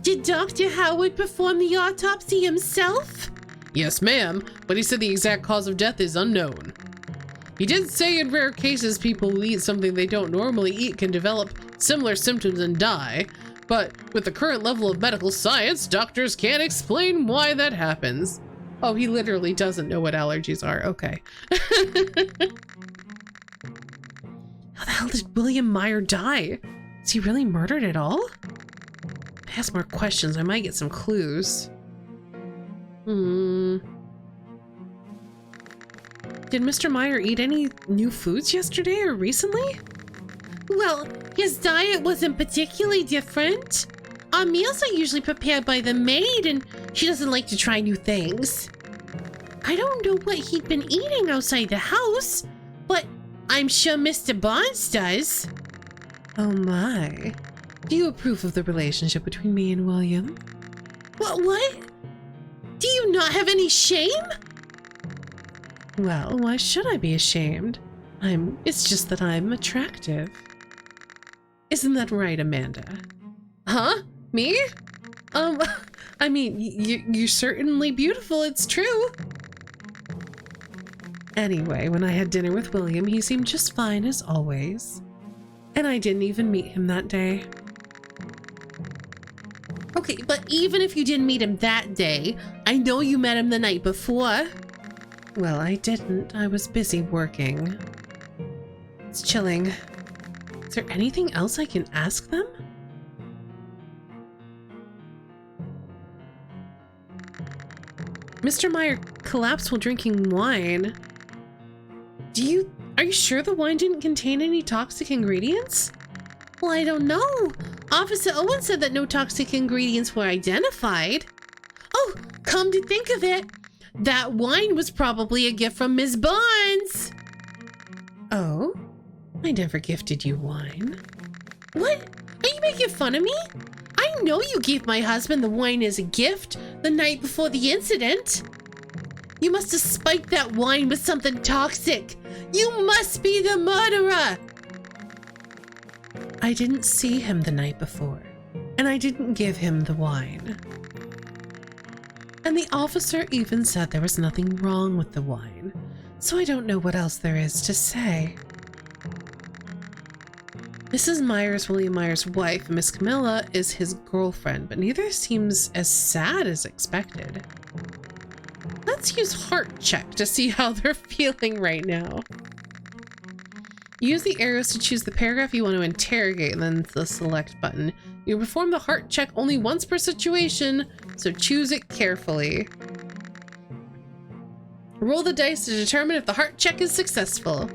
Did Dr. Howard perform the autopsy himself? Yes, ma'am, but he said the exact cause of death is unknown. He did say in rare cases people who eat something they don't normally eat can develop similar symptoms and die, but with the current level of medical science, doctors can't explain why that happens. Oh, he literally doesn't know what allergies are. Okay. How the hell did William Meyer die? Is he really murdered at all? If I ask more questions, I might get some clues. Did Mr. Meyer eat any new foods yesterday or recently? Well, his diet wasn't particularly different. Our meals are usually prepared by the maid, and she doesn't like to try new things. I don't know what he'd been eating outside the house, but I'm sure Mr. Barnes does. Oh my. Do you approve of the relationship between me and William? What? Do you not have any shame? Well, why should I be ashamed? It's just that I'm attractive. Isn't that right, Amanda? Huh? Me? I mean, you're certainly beautiful, it's true. Anyway, when I had dinner with William, he seemed just fine as always. And I didn't even meet him that day. Okay, but even if you didn't meet him that day, I know you met him the night before. Well, I didn't. I was busy working. It's chilling. Is there anything else I can ask them? Mr. Meyer collapsed while drinking wine. Are you sure the wine didn't contain any toxic ingredients? Well, I don't know. Officer Owen said that no toxic ingredients were identified. Oh, come to think of it, that wine was probably a gift from Ms. Barnes. Oh? I never gifted you wine. What? Are you making fun of me? I know you gave my husband the wine as a gift the night before the incident. You must have spiked that wine with something toxic. You must be the murderer. I didn't see him the night before, and I didn't give him the wine. And the officer even said there was nothing wrong with the wine, so I don't know what else there is to say. Mrs. Myers, William Myers' wife, and Miss Camilla is his girlfriend, but neither seems as sad as expected. Let's use heart check to see how they're feeling right now. Use the arrows to choose the paragraph you want to interrogate, and then the select button. You perform the heart check only once per situation, so choose it carefully. Roll the dice to determine if the heart check is successful.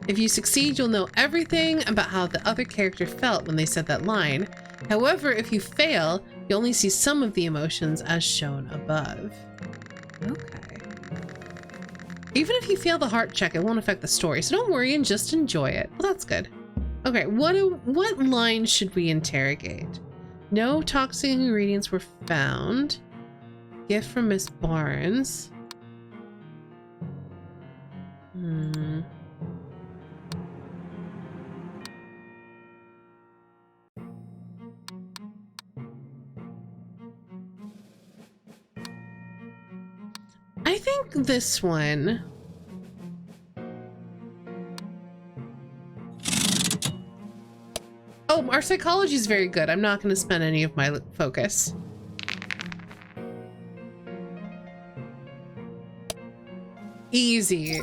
If you succeed, you'll know everything about how the other character felt when they said that line. However, if you fail, you only see some of the emotions as shown above. Okay. Even if you fail the heart check, it won't affect the story, so don't worry and just enjoy it. Well, that's good. Okay, what line should we interrogate? No toxic ingredients were found. Gift from Miss Barnes. I think this one. Oh, our psychology is very good. I'm not going to spend any of my focus. Easy.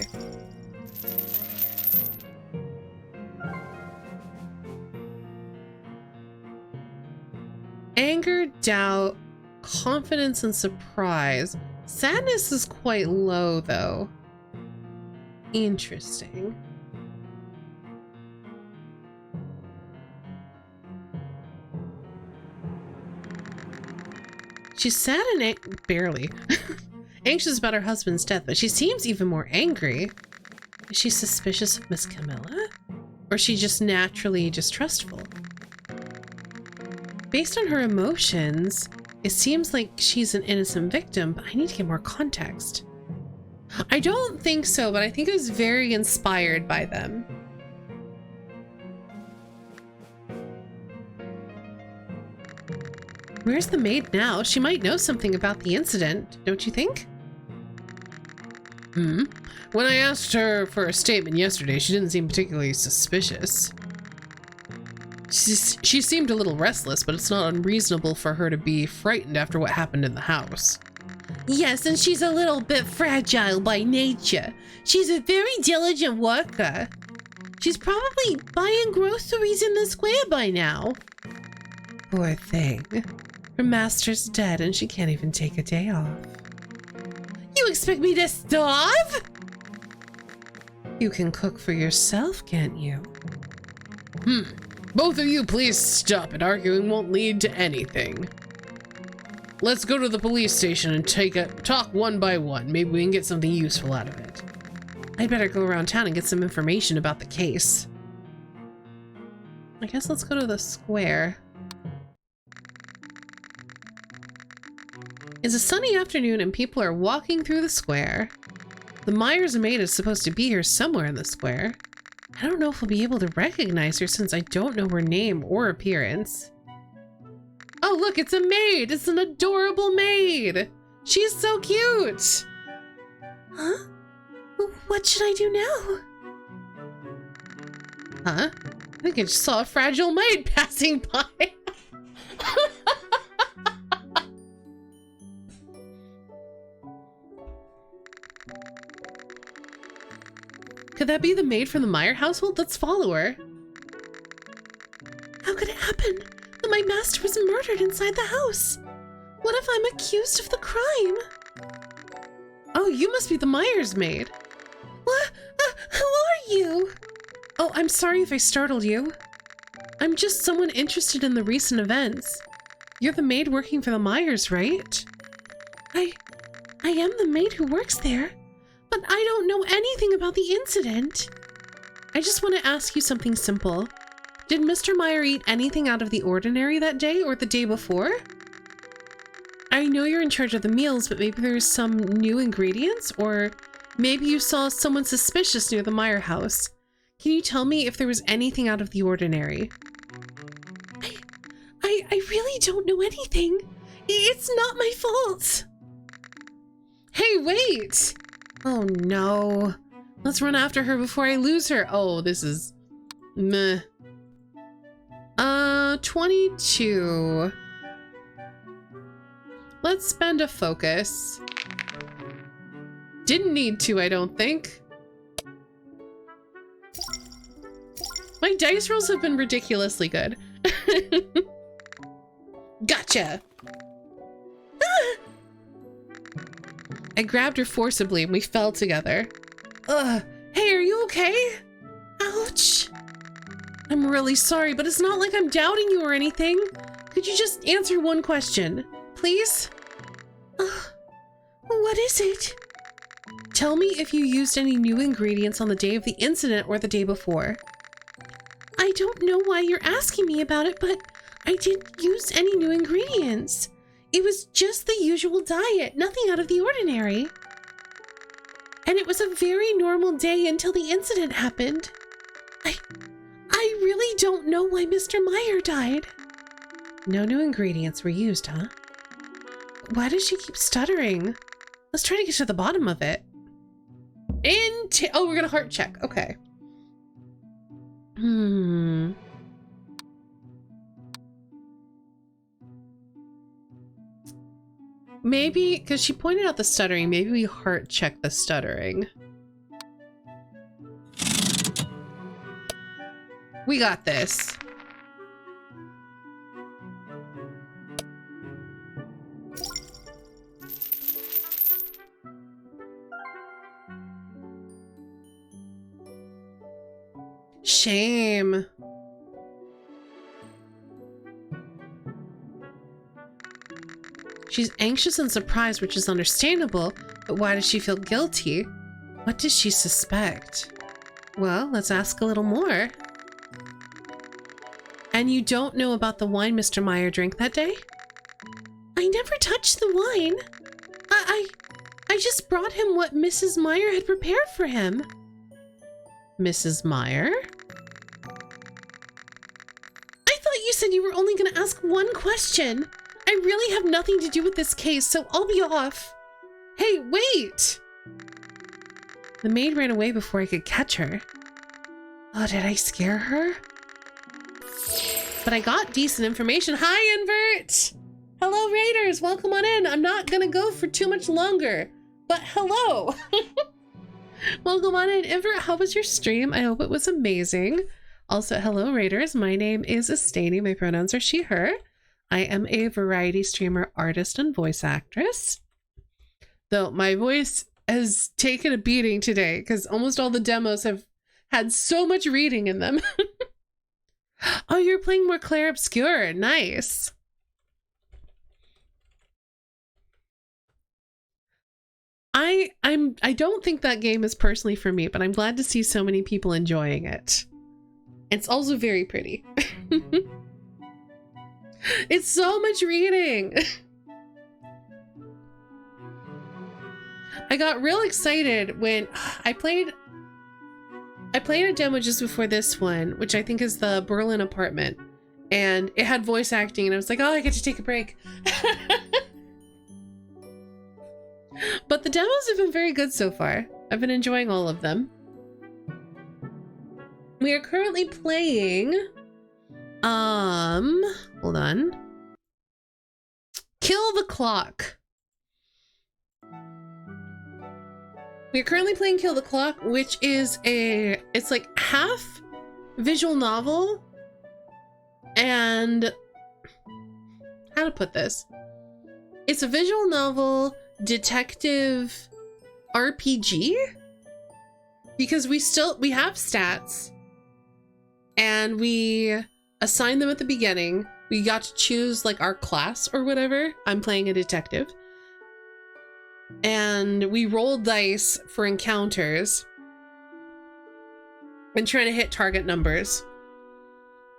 Anger, doubt, confidence, and surprise. Sadness is quite low, though. Interesting. She's sad and barely anxious about her husband's death, but she seems even more angry. Is she suspicious of Miss Camilla? Or is she just naturally distrustful? Based on her emotions, it seems like she's an innocent victim, but I need to get more context. I don't think so, but I think it was very inspired by them. Where's the maid now? She might know something about the incident, don't you think? When I asked her for a statement yesterday, she didn't seem particularly suspicious. She seemed a little restless, but it's not unreasonable for her to be frightened after what happened in the house. Yes, and she's a little bit fragile by nature. She's a very diligent worker. She's probably buying groceries in the square by now. Poor thing. Her master's dead and she can't even take a day off. You expect me to starve? You can cook for yourself, can't you? Both of you please stop it. Arguing won't lead to anything. Let's go to the police station and talk one by one. Maybe we can get something useful out of it. I'd better go around town and get some information about the case. I guess let's go to the square. It's a sunny afternoon and people are walking through the square. The Myers maid is supposed to be here somewhere in the square. I don't know if we'll be able to recognize her since I don't know her name or appearance. Oh, look, it's a maid. It's an adorable maid. She's so cute. Huh? What should I do now? Huh? I think I just saw a fragile maid passing by. Could that be the maid from the Meyer household? Let's follow her. How could it happen that my master was murdered inside the house? What if I'm accused of the crime? Oh, you must be the Myers maid. What? Who are you? Oh, I'm sorry if I startled you. I'm just someone interested in the recent events. You're the maid working for the Myers, right? I am the maid who works there. But I don't know anything about the incident. I just want to ask you something simple. Did Mr. Meyer eat anything out of the ordinary that day or the day before? I know you're in charge of the meals, but maybe there's some new ingredients, or maybe you saw someone suspicious near the Meyer house. Can you tell me if there was anything out of the ordinary? I really don't know anything. It's not my fault. Hey, wait! Oh no. Let's run after her before I lose her. Oh, this is meh. 22. Let's spend a focus. Didn't need to, I don't think. My dice rolls have been ridiculously good. Gotcha. I grabbed her forcibly and we fell together. Ugh. Hey, are you okay? Ouch. I'm really sorry, but it's not like I'm doubting you or anything. Could you just answer one question, please? What is it? Tell me if you used any new ingredients on the day of the incident or the day before. I don't know why you're asking me about it, but I didn't use any new ingredients. It was just the usual diet, nothing out of the ordinary. And it was a very normal day until the incident happened. I really don't know why Mr. Meyer died. No new ingredients were used, huh? Why does she keep stuttering? Let's try to get to the bottom of it. Oh, we're gonna heart check. Okay. Maybe, because she pointed out the stuttering, maybe we heart check the stuttering. We got this. Shame. She's anxious and surprised, which is understandable, but why does she feel guilty? What does she suspect? Well, let's ask a little more. And you don't know about the wine Mr. Meyer drank that day? I never touched the wine. I just brought him what Mrs. Meyer had prepared for him. Mrs. Meyer? I thought you said you were only going to ask one question. I really have nothing to do with this case, so I'll be off. Hey, wait! The maid ran away before I could catch her. Oh, did I scare her? But I got decent information. Hi, Invert! Hello, Raiders! Welcome on in. I'm not gonna go for too much longer, but hello! Welcome on in. Invert, how was your stream? I hope it was amazing. Also, hello, Raiders. My name is Estani. My pronouns are she, her. I am a variety streamer, artist, and voice actress. Though my voice has taken a beating today because almost all the demos have had so much reading in them. Oh, you're playing more Clair Obscur. Nice. I don't think that game is personally for me, but I'm glad to see so many people enjoying it. It's also very pretty. It's so much reading. I got real excited when I played a demo just before this one, which I think is the Berlin apartment, and it had voice acting, and I was like, oh, I get to take a break. But the demos have been very good so far. I've been enjoying all of them. We are currently playing, hold on. Kill the Clock. We're currently playing Kill the Clock, which is it's like half visual novel and how to put this? It's a visual novel detective RPG because we have stats and we assign them at the beginning. We got to choose like our class or whatever. I'm playing a detective. And we rolled dice for encounters and trying to hit target numbers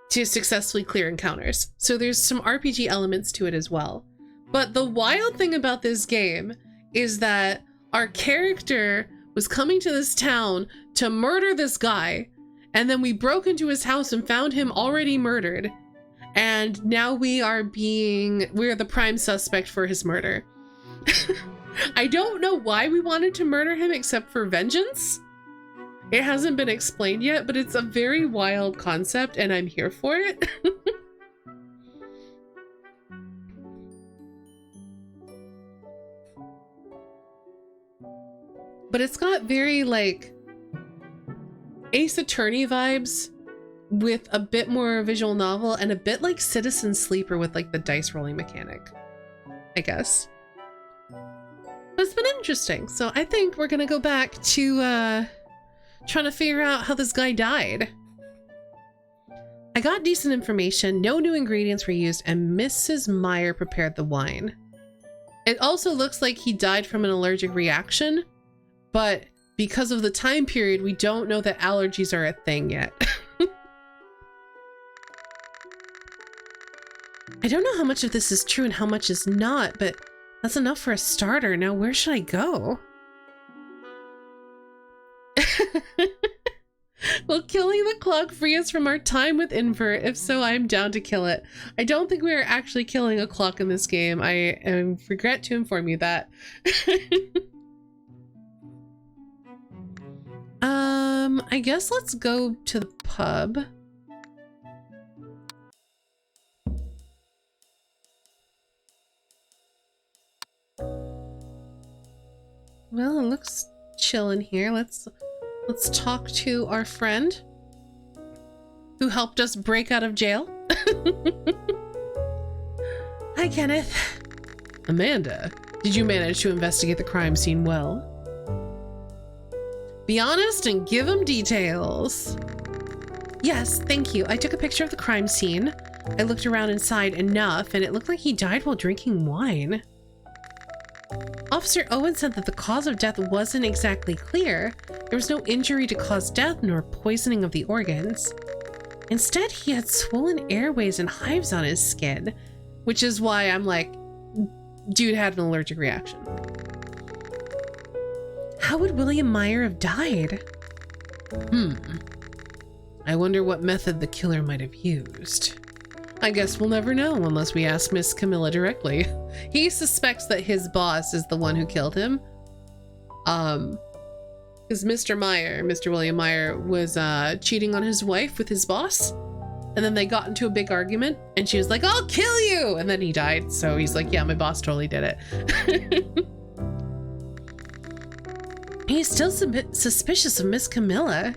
to successfully clear encounters. So there's some RPG elements to it as well. But the wild thing about this game is that our character was coming to this town to murder this guy, and then we broke into his house and found him already murdered. And now we're the prime suspect for his murder. I don't know why we wanted to murder him except for vengeance. It hasn't been explained yet, but it's a very wild concept and I'm here for it. But it's got very like Ace Attorney vibes with a bit more visual novel and a bit like Citizen Sleeper with like the dice rolling mechanic, I guess. But it's been interesting. So I think we're gonna go back to trying to figure out how this guy died. I got decent information, no new ingredients were used, and Mrs. Meyer prepared the wine. It also looks like he died from an allergic reaction, but because of the time period, we don't know that allergies are a thing yet. I don't know how much of this is true and how much is not, but that's enough for a starter. Now, where should I go? Will killing the clock free us from our time with Invert? If so, I'm down to kill it. I don't think we are actually killing a clock in this game. I regret to inform you that. I guess let's go to the pub. Well, it looks chill in here. Let's talk to our friend who helped us break out of jail. Hi, Kenneth. Amanda, did you manage to investigate the crime scene well? Be honest and give him details. Yes, thank you. I took a picture of the crime scene. I looked around inside enough, and it looked like he died while drinking wine. Officer Owen said that the cause of death wasn't exactly clear. There was no injury to cause death nor poisoning of the organs. Instead, he had swollen airways and hives on his skin, which is why I'm like, dude had an allergic reaction. How would William Meyer have died? I wonder what method the killer might have used. I guess we'll never know unless we ask Miss Camilla directly. He suspects that his boss is the one who killed him. Because Mr. William Meyer was cheating on his wife with his boss. And then they got into a big argument and she was like, I'll kill you! And then he died. So he's like, yeah, my boss totally did it. He's still suspicious of Miss Camilla.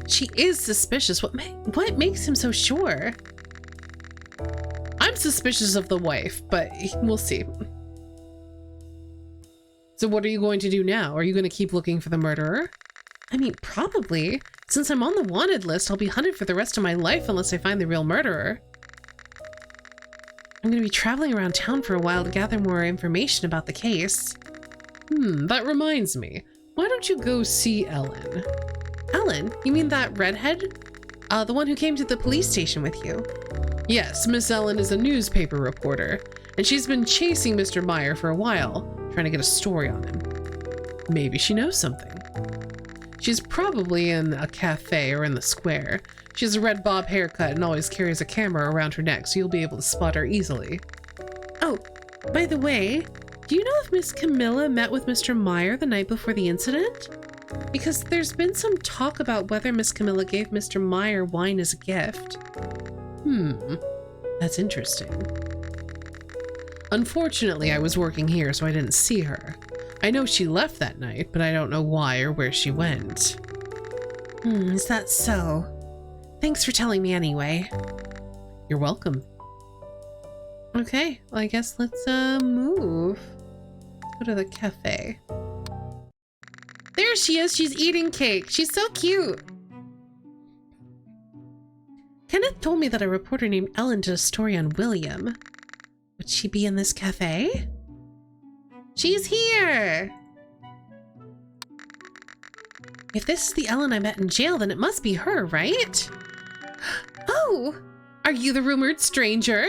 She is suspicious. What makes him so sure? I'm suspicious of the wife, but we'll see. So what are you going to do now? Are you going to keep looking for the murderer? I mean, probably. Since I'm on the wanted list, I'll be hunted for the rest of my life unless I find the real murderer. I'm going to be traveling around town for a while to gather more information about the case. That reminds me. Why don't you go see Ellen? Ellen? You mean that redhead? The one who came to the police station with you? Yes, Miss Ellen is a newspaper reporter, and she's been chasing Mr. Meyer for a while, trying to get a story on him. Maybe she knows something. She's probably in a cafe or in the square. She has a red bob haircut and always carries a camera around her neck, so you'll be able to spot her easily. Oh, by the way, do you know if Miss Camilla met with Mr. Meyer the night before the incident? Because there's been some talk about whether Miss Camilla gave Mr. Meyer wine as a gift. That's interesting. Unfortunately, I was working here, so I didn't see her. I know she left that night, but I don't know why or where she went. Is that so? Thanks for telling me anyway. You're welcome. Okay, well, I guess let's move. Go to the cafe. There she is. She's eating cake. She's so cute. Kenneth told me that a reporter named Ellen did a story on William. Would she be in this cafe? She's here. If this is the Ellen I met in jail, then it must be her, right? Oh, are you the rumored stranger?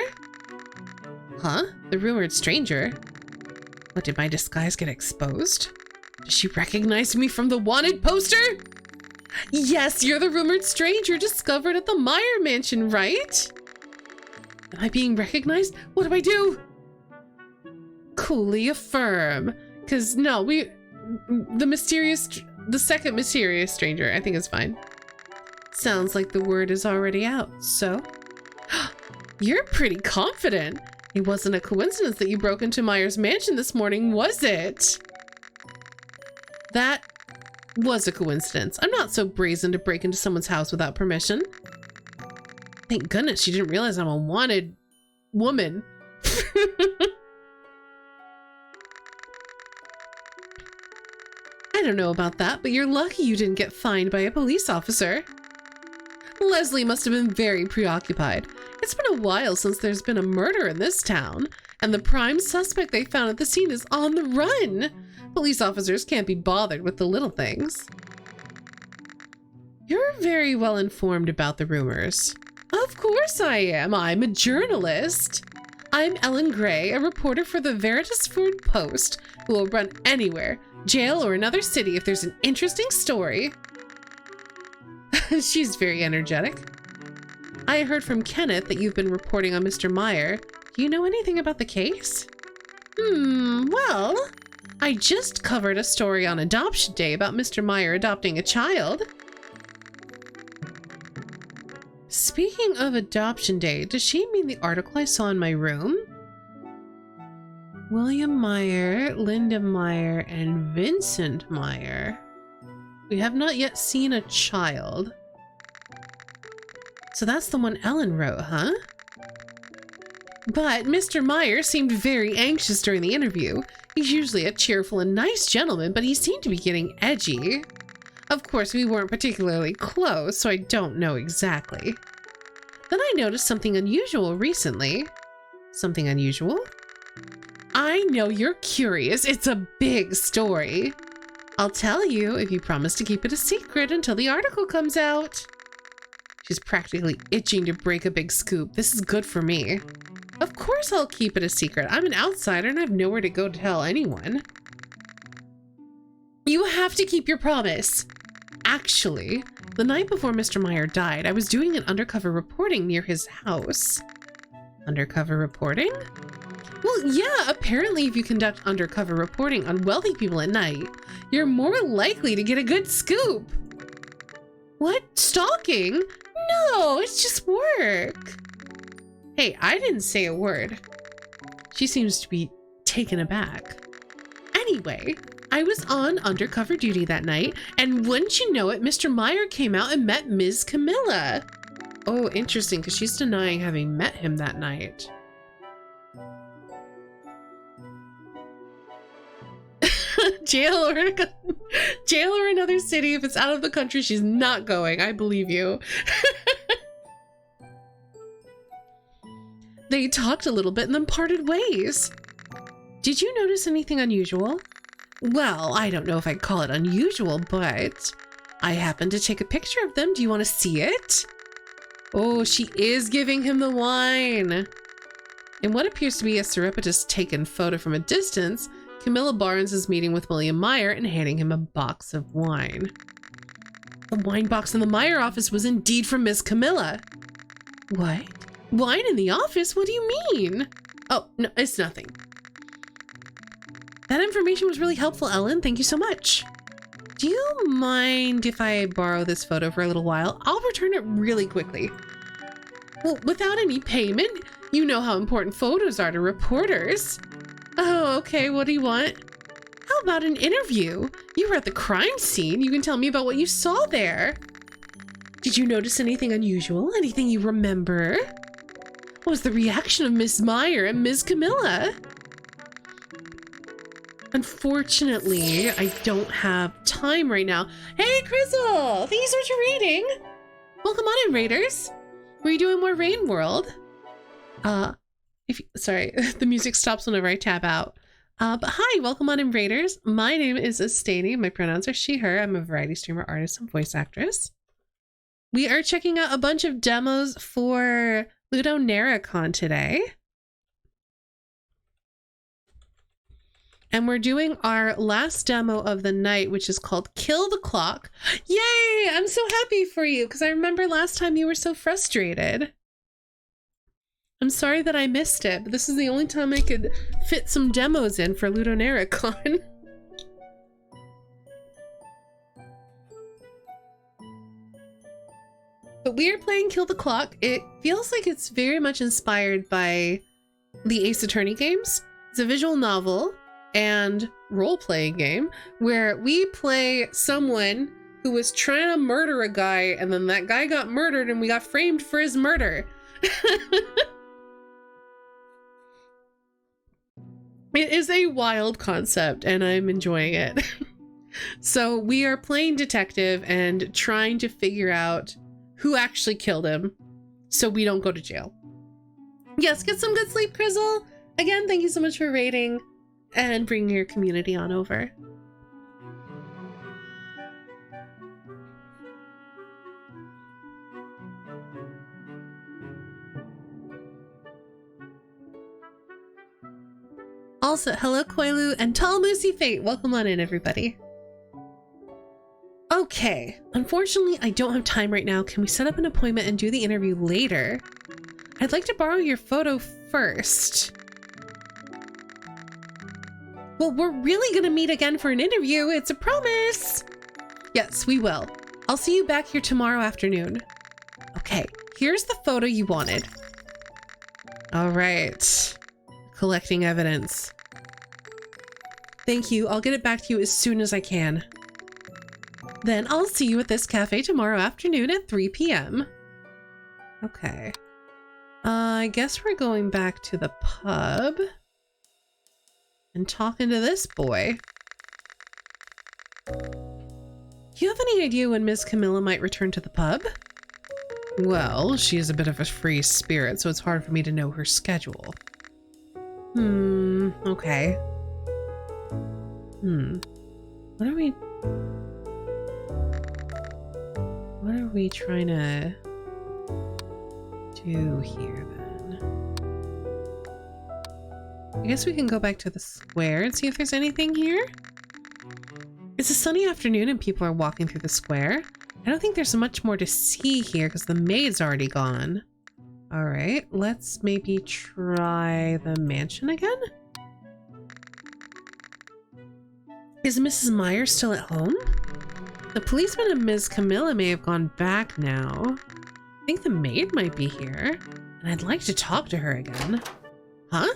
Huh? The rumored stranger? What, did my disguise get exposed? Does she recognize me from the wanted poster? Yes, you're the rumored stranger discovered at the Meyer mansion, right? Am I being recognized? What do I do? Coolly affirm. Because no, the second mysterious stranger, I think is fine. Sounds like the word is already out, so? You're pretty confident. It wasn't a coincidence that you broke into Meyer's mansion this morning, was it? That was a coincidence. I'm not so brazen to break into someone's house without permission. Thank goodness she didn't realize I'm a wanted woman. I don't know about that, but you're lucky you didn't get fined by a police officer. Leslie must have been very preoccupied. It's been a while since there's been a murder in this town, and the prime suspect they found at the scene is on the run. Police officers can't be bothered with the little things. You're very well informed about the rumors. Of course I am. I'm a journalist. I'm Ellen Gray, a reporter for the Veritasford Post, who will run anywhere, jail or another city if there's an interesting story. She's very energetic. I heard from Kenneth that you've been reporting on Mr. Meyer. Do you know anything about the case? Well, I just covered a story on Adoption Day about Mr. Meyer adopting a child. Speaking of Adoption Day, does she mean the article I saw in my room? William Meyer, Linda Meyer, and Vincent Meyer. We have not yet seen a child. So that's the one Ellen wrote, huh? But Mr. Meyer seemed very anxious during the interview. He's usually a cheerful and nice gentleman, but he seemed to be getting edgy. Of course, we weren't particularly close, so I don't know exactly. Then I noticed something unusual recently. Something unusual? I know you're curious. It's a big story. I'll tell you if you promise to keep it a secret until the article comes out. She's practically itching to break a big scoop. This is good for me. Of course I'll keep it a secret. I'm an outsider and I have nowhere to go to tell anyone. You have to keep your promise. Actually, the night before Mr. Meyer died, I was doing an undercover reporting near his house. Undercover reporting? Well, yeah, apparently if you conduct undercover reporting on wealthy people at night, you're more likely to get a good scoop. What? Stalking? No, it's just work. Hey, I didn't say a word. She seems to be taken aback. Anyway, I was on undercover duty that night, and wouldn't you know it, Mr. Meyer came out and met Ms. Camilla. Oh, interesting, because she's denying having met him that night. Jail or another city. If it's out of the country, she's not going. I believe you. They talked a little bit and then parted ways. Did you notice anything unusual? Well, I don't know if I'd call it unusual, but I happened to take a picture of them. Do you want to see it? Oh, she is giving him the wine. In what appears to be a surreptitious taken photo from a distance, Camilla Barnes is meeting with William Meyer and handing him a box of wine. The wine box in the Meyer office was indeed from Miss Camilla. What? Wine in the office? What do you mean? Oh, no, it's nothing. That information was really helpful, Ellen. Thank you so much. Do you mind if I borrow this photo for a little while? I'll return it really quickly. Well, without any payment? You know how important photos are to reporters. Oh, okay. What do you want? How about an interview? You were at the crime scene. You can tell me about what you saw there. Did you notice anything unusual? Anything you remember? What was the reaction of Miss Meyer and Ms. Camilla? Unfortunately, I don't have time right now. Hey, Crizzle! Thank you so much for raiding. Welcome on in, raiders. Were you doing more Rain World? Sorry, the music stops whenever I tab out. But hi, welcome on in, raiders. My name is Estani. My pronouns are she, her. I'm a variety streamer, artist, and voice actress. We are checking out a bunch of demos for LudoNarraCon today. And we're doing our last demo of the night, which is called Kill the Clock. Yay! I'm so happy for you, because I remember last time you were so frustrated. I'm sorry that I missed it, but this is the only time I could fit some demos in for LudoNarraCon. But we are playing Kill the Clock. It feels like it's very much inspired by the Ace Attorney games. It's a visual novel and role-playing game where we play someone who was trying to murder a guy, and then that guy got murdered and we got framed for his murder. It is a wild concept and I'm enjoying it. So we are playing detective and trying to figure out who actually killed him so we don't go to jail. Yes, get some good sleep, Crizzle. Again, thank you so much for raiding and bringing your community on over. Also, hello Koilu and Tall Moosey Fate. Welcome on in, everybody. Okay, unfortunately, I don't have time right now. Can we set up an appointment and do the interview later? I'd like to borrow your photo first. Well, we're really gonna meet again for an interview. It's a promise. Yes, we will. I'll see you back here tomorrow afternoon. Okay, here's the photo you wanted. All right, collecting evidence. Thank you. I'll get it back to you as soon as I can. Then I'll see you at this cafe tomorrow afternoon at 3 p.m. Okay. I guess we're going back to the pub and talking to this boy. Do you have any idea when Ms. Camilla might return to the pub? Well, she is a bit of a free spirit, so it's hard for me to know her schedule. Okay. What are we trying to do here then? I guess we can go back to the square and see if there's anything here. It's a sunny afternoon and people are walking through the square. I don't think there's much more to see here because the maid's already gone. All right, let's maybe try the mansion again. Is Mrs. Myers still at home? The policeman and Ms. Camilla may have gone back now. I think the maid might be here, and I'd like to talk to her again. Huh?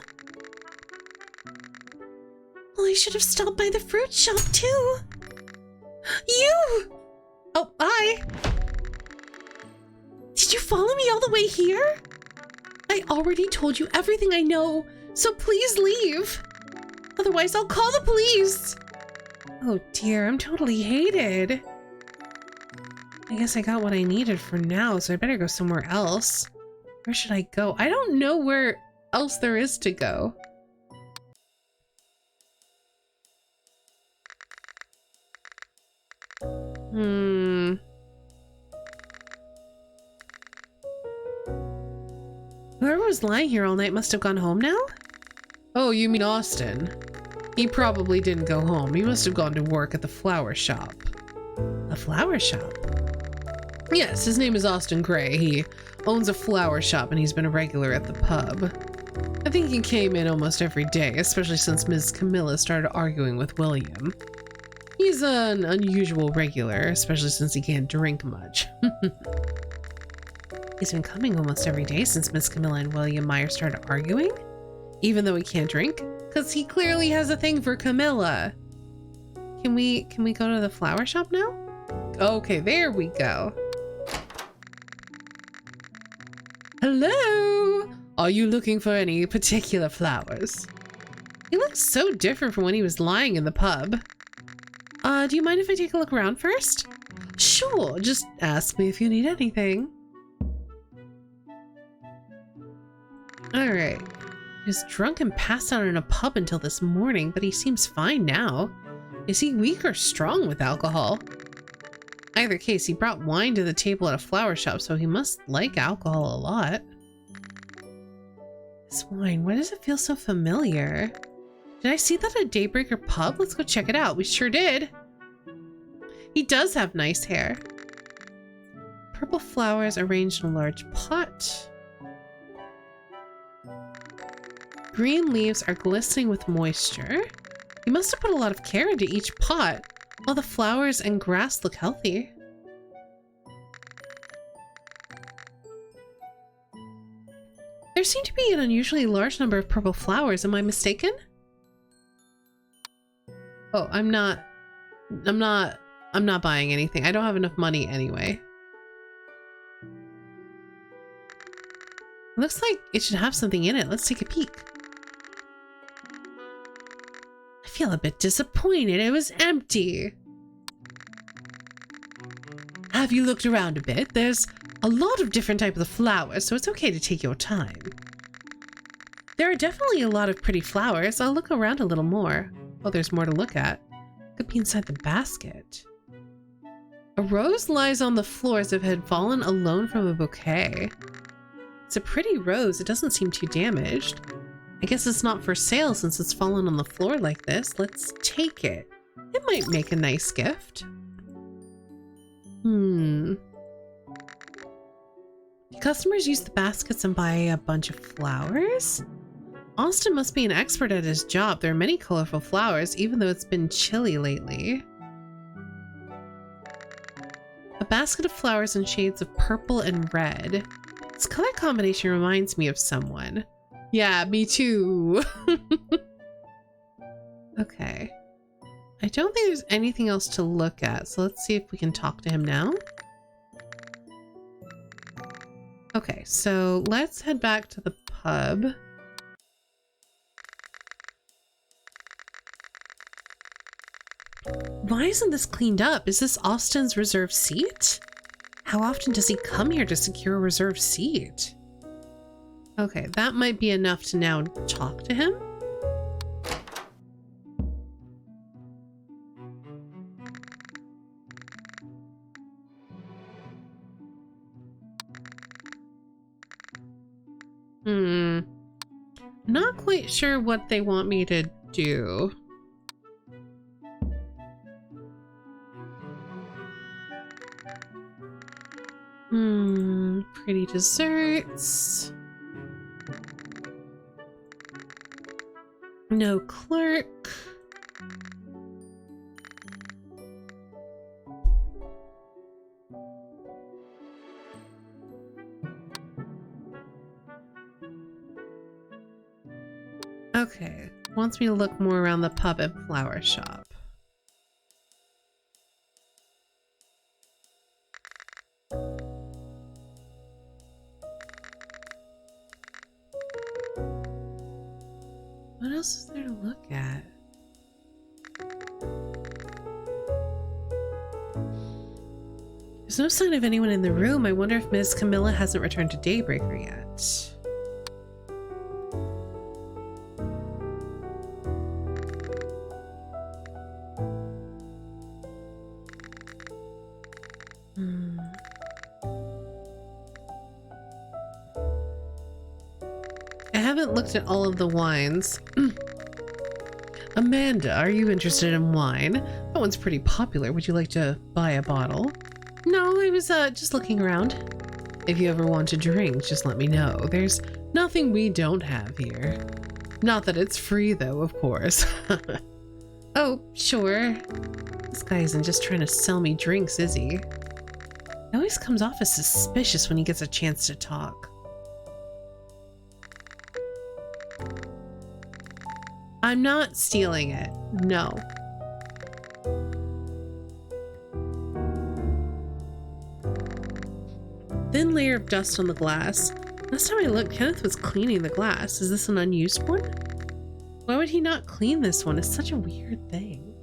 Well, I should have stopped by the fruit shop too. You! Oh, hi! Did you follow me all the way here? I already told you everything I know, so please leave. Otherwise, I'll call the police. Oh dear, I'm totally hated. I guess I got what I needed for now, so I better go somewhere else. Where should I go? I don't know where else there is to go. Whoever was lying here all night must have gone home now? Oh, you mean Austin? He probably didn't go home. He must have gone to work at the flower shop. A flower shop? Yes, his name is Austin Gray. He owns a flower shop and he's been a regular at the pub. I think he came in almost every day, especially since Ms. Camilla started arguing with William. He's an unusual regular, especially since he can't drink much. He's been coming almost every day since Miss Camilla and William Myers started arguing, even though he can't drink, because he clearly has a thing for Camilla. Can we go to the flower shop now? Okay, there we go. Hello? Are you looking for any particular flowers? He looks so different from when he was lying in the pub. Do you mind if I take a look around first? Sure, just ask me if you need anything. Alright. He was drunk and passed out in a pub until this morning, but he seems fine now. Is he weak or strong with alcohol? Either case, he brought wine to the table at a flower shop, so he must like alcohol a lot. This wine, why does it feel so familiar? Did I see that at Daybreaker Pub? Let's go check it out. We sure did. He does have nice hair. Purple flowers arranged in a large pot. Green leaves are glistening with moisture. You must have put a lot of care into each pot. All the flowers and grass look healthy. There seem to be an unusually large number of purple flowers. Am I mistaken? Oh, I'm not buying anything. I don't have enough money anyway. Looks like it should have something in it. Let's take a peek. I feel a bit disappointed. It was empty. Have you looked around a bit? There's a lot of different types of flowers, so it's okay to take your time. There are definitely a lot of pretty flowers. I'll look around a little more. Oh, there's more to look at. Could be inside the basket. A rose lies on the floor as if it had fallen alone from a bouquet. It's a pretty rose. It doesn't seem too damaged. I guess it's not for sale since it's fallen on the floor like this. Let's take it. It might make a nice gift. Do customers use the baskets and buy a bunch of flowers? Austin must be an expert at his job. There are many colorful flowers, even though it's been chilly lately. A basket of flowers in shades of purple and red. This color combination reminds me of someone. Yeah, me too. Okay. I don't think there's anything else to look at, so let's see if we can talk to him now. Okay, so let's head back to the pub. Why isn't this cleaned up? Is this Austin's reserved seat? How often does he come here to secure a reserved seat? Okay, that might be enough to now talk to him. Not quite sure what they want me to do. Pretty desserts. No clerk. Okay, wants me to look more around the pub and flower shop. What else is there to look at? There's no sign of anyone in the room. I wonder if Ms. Camilla hasn't returned to Daybreaker yet. I haven't looked at all of the wines. Amanda, are you interested in wine? That one's pretty popular. Would you like to buy a bottle? No, I was just looking around. If you ever want to drink, just let me know. There's nothing we don't have here. Not that it's free though, of course. Oh, sure. This guy isn't just trying to sell me drinks, is he? He always comes off as suspicious when he gets a chance to talk. I'm not stealing it. No. Thin layer of dust on the glass. Last time I looked, Kenneth was cleaning the glass. Is this an unused one? Why would he not clean this one? It's such a weird thing.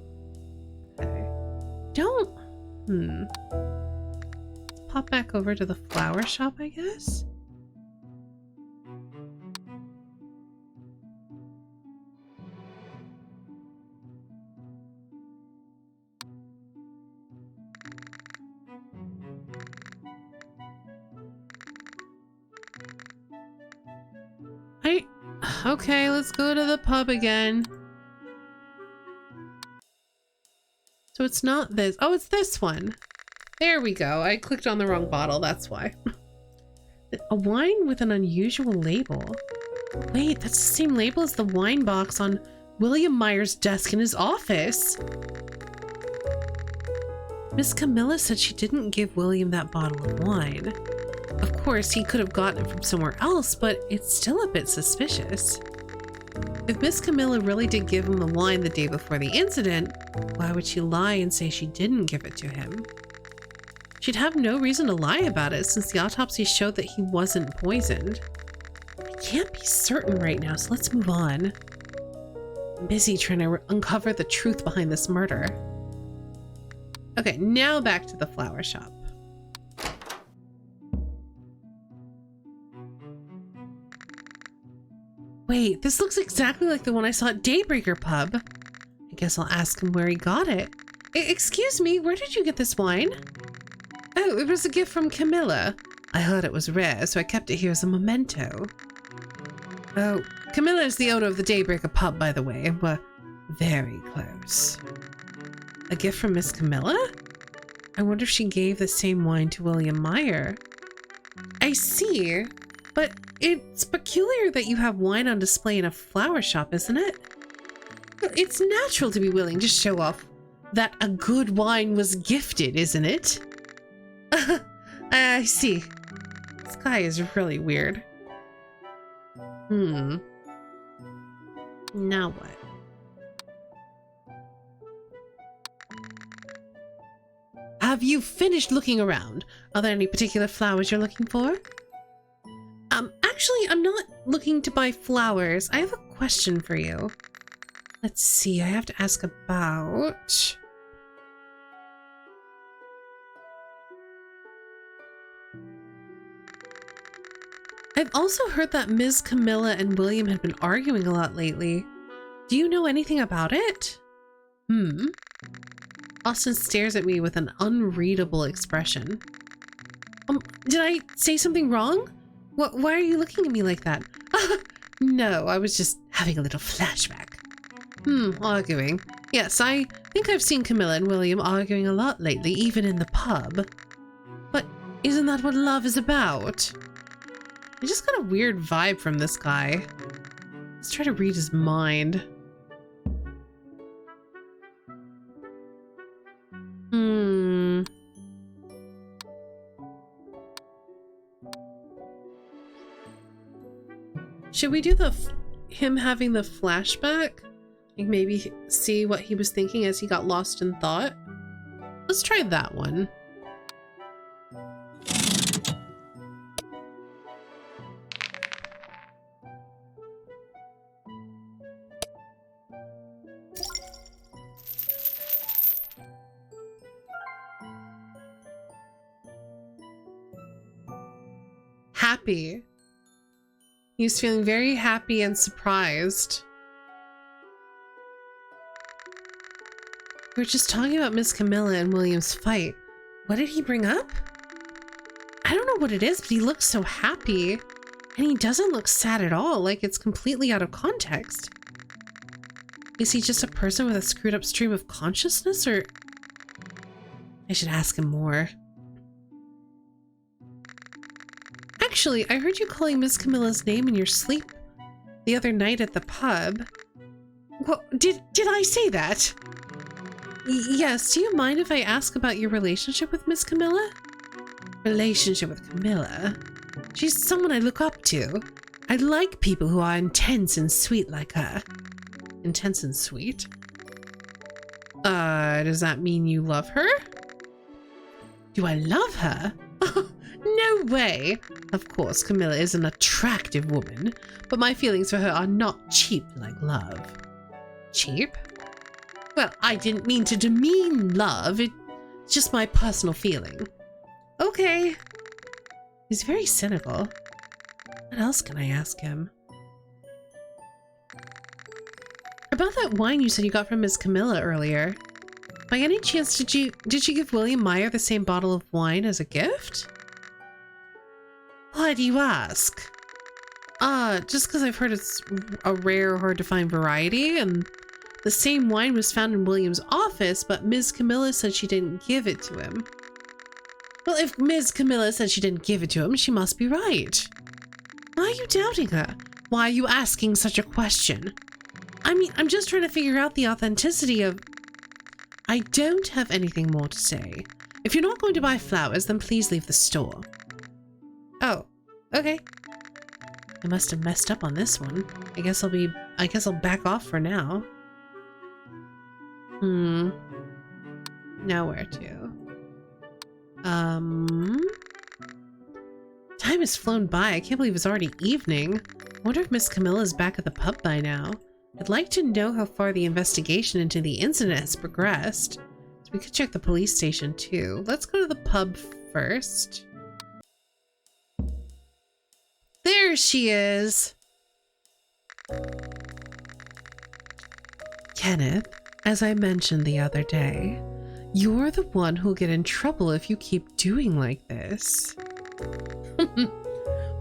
Okay. Don't... Let's pop back over to the flower shop, I guess? Okay, let's go to the pub again. So it's not this. Oh, it's this one. There we go. I clicked on the wrong bottle. That's why. A wine with an unusual label. Wait, that's the same label as the wine box on William Meyer's desk in his office. Miss Camilla said she didn't give William that bottle of wine. Of course, he could have gotten it from somewhere else, but it's still a bit suspicious. If Miss Camilla really did give him the wine the day before the incident, why would she lie and say she didn't give it to him? She'd have no reason to lie about it since the autopsy showed that he wasn't poisoned. I can't be certain right now, so let's move on. I'm busy trying to uncover the truth behind this murder. Okay, now back to the flower shop. Wait, this looks exactly like the one I saw at Daybreaker Pub. I guess I'll ask him where he got it. Excuse me, where did you get this wine? Oh, it was a gift from Camilla. I heard it was rare, so I kept it here as a memento. Oh, Camilla is the owner of the Daybreaker Pub, by the way, and we're very close. A gift from Miss Camilla? I wonder if she gave the same wine to William Meyer. I see, but it's peculiar that you have wine on display in a flower shop, isn't it? It's natural to be willing to show off that a good wine was gifted, isn't it? I see. This guy is really weird. Now what? have you finished looking around? Are there any particular flowers you're looking for? Actually, I'm not looking to buy flowers. I have a question for you. Let's see, I have to ask about... I've also heard that Ms. Camilla and William had been arguing a lot lately. Do you know anything about it? Austin stares at me with an unreadable expression. Did I say something wrong? Why are you looking at me like that? No, I was just having a little flashback. Arguing. Yes, I think I've seen Camilla and William arguing a lot lately, even in the pub. But isn't that what love is about? I just got a weird vibe from this guy. Let's try to read his mind. Should we do him having the flashback? Like maybe see what he was thinking as he got lost in thought? Let's try that one. Happy. He's feeling very happy and surprised. We were just talking about Miss Camilla and William's fight. What did he bring up? I don't know what it is, but he looks so happy. And he doesn't look sad at all, like it's completely out of context. Is he just a person with a screwed up stream of consciousness, or... I should ask him more. Actually, I heard you calling Miss Camilla's name in your sleep the other night at the pub. What, did I say that? Yes, do you mind if I ask about your relationship with Miss Camilla? Relationship with Camilla? She's someone I look up to. I like people who are intense and sweet like her. Intense and sweet? Does that mean you love her? Do I love her? No way! Of course, Camilla is an attractive woman, but my feelings for her are not cheap like love. Cheap? Well, I didn't mean to demean love, it's just my personal feeling. Okay. He's very cynical. What else can I ask him? About that wine you said you got from Miss Camilla earlier. By any chance, did you give William Meyer the same bottle of wine as a gift? Why do you ask? Just because I've heard it's a rare, hard-to-find variety, and the same wine was found in William's office, but Ms. Camilla said she didn't give it to him. Well, if Ms. Camilla said she didn't give it to him, she must be right. Why are you doubting her? Why are you asking such a question? I mean, I'm just trying to figure out the authenticity of... I don't have anything more to say. If you're not going to buy flowers, then please leave the store. Oh, okay. I must have messed up on this one. I guess I'll back off for now. Now where to? Time has flown by. I can't believe it's already evening. I wonder if Miss Camilla's back at the pub by now. I'd like to know how far the investigation into the incident has progressed. So we could check the police station too. Let's go to the pub first. There she is! Kenneth, as I mentioned the other day, you're the one who'll get in trouble if you keep doing like this.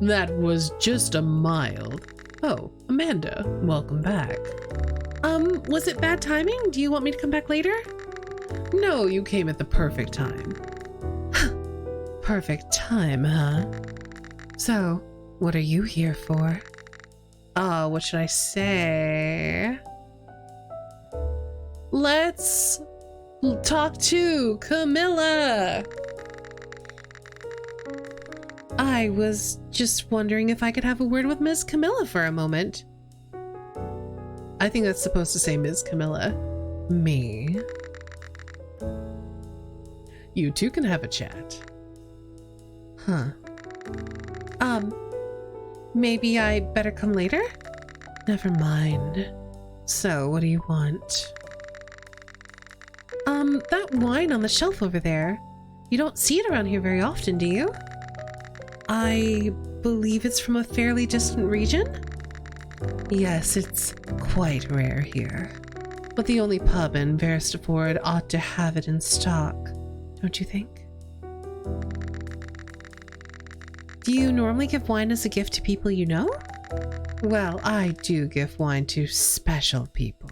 That was just a mild. Oh, Amanda, welcome back. Was it bad timing? Do you want me to come back later? No, you came at the perfect time. Perfect time, huh? So, what are you here for? What should I say? Let's talk to Camilla. I was just wondering if I could have a word with Miss Camilla for a moment. I think that's supposed to say Ms. Camilla. Me? You two can have a chat. Huh. Maybe I better come later? Never mind. So, what do you want? That wine on the shelf over there. You don't see it around here very often, do you? I believe it's from a fairly distant region? Yes, it's quite rare here. But the only pub in Verstaford ought to have it in stock, don't you think? Do you normally give wine as a gift to people you know? Well, I do give wine to special people.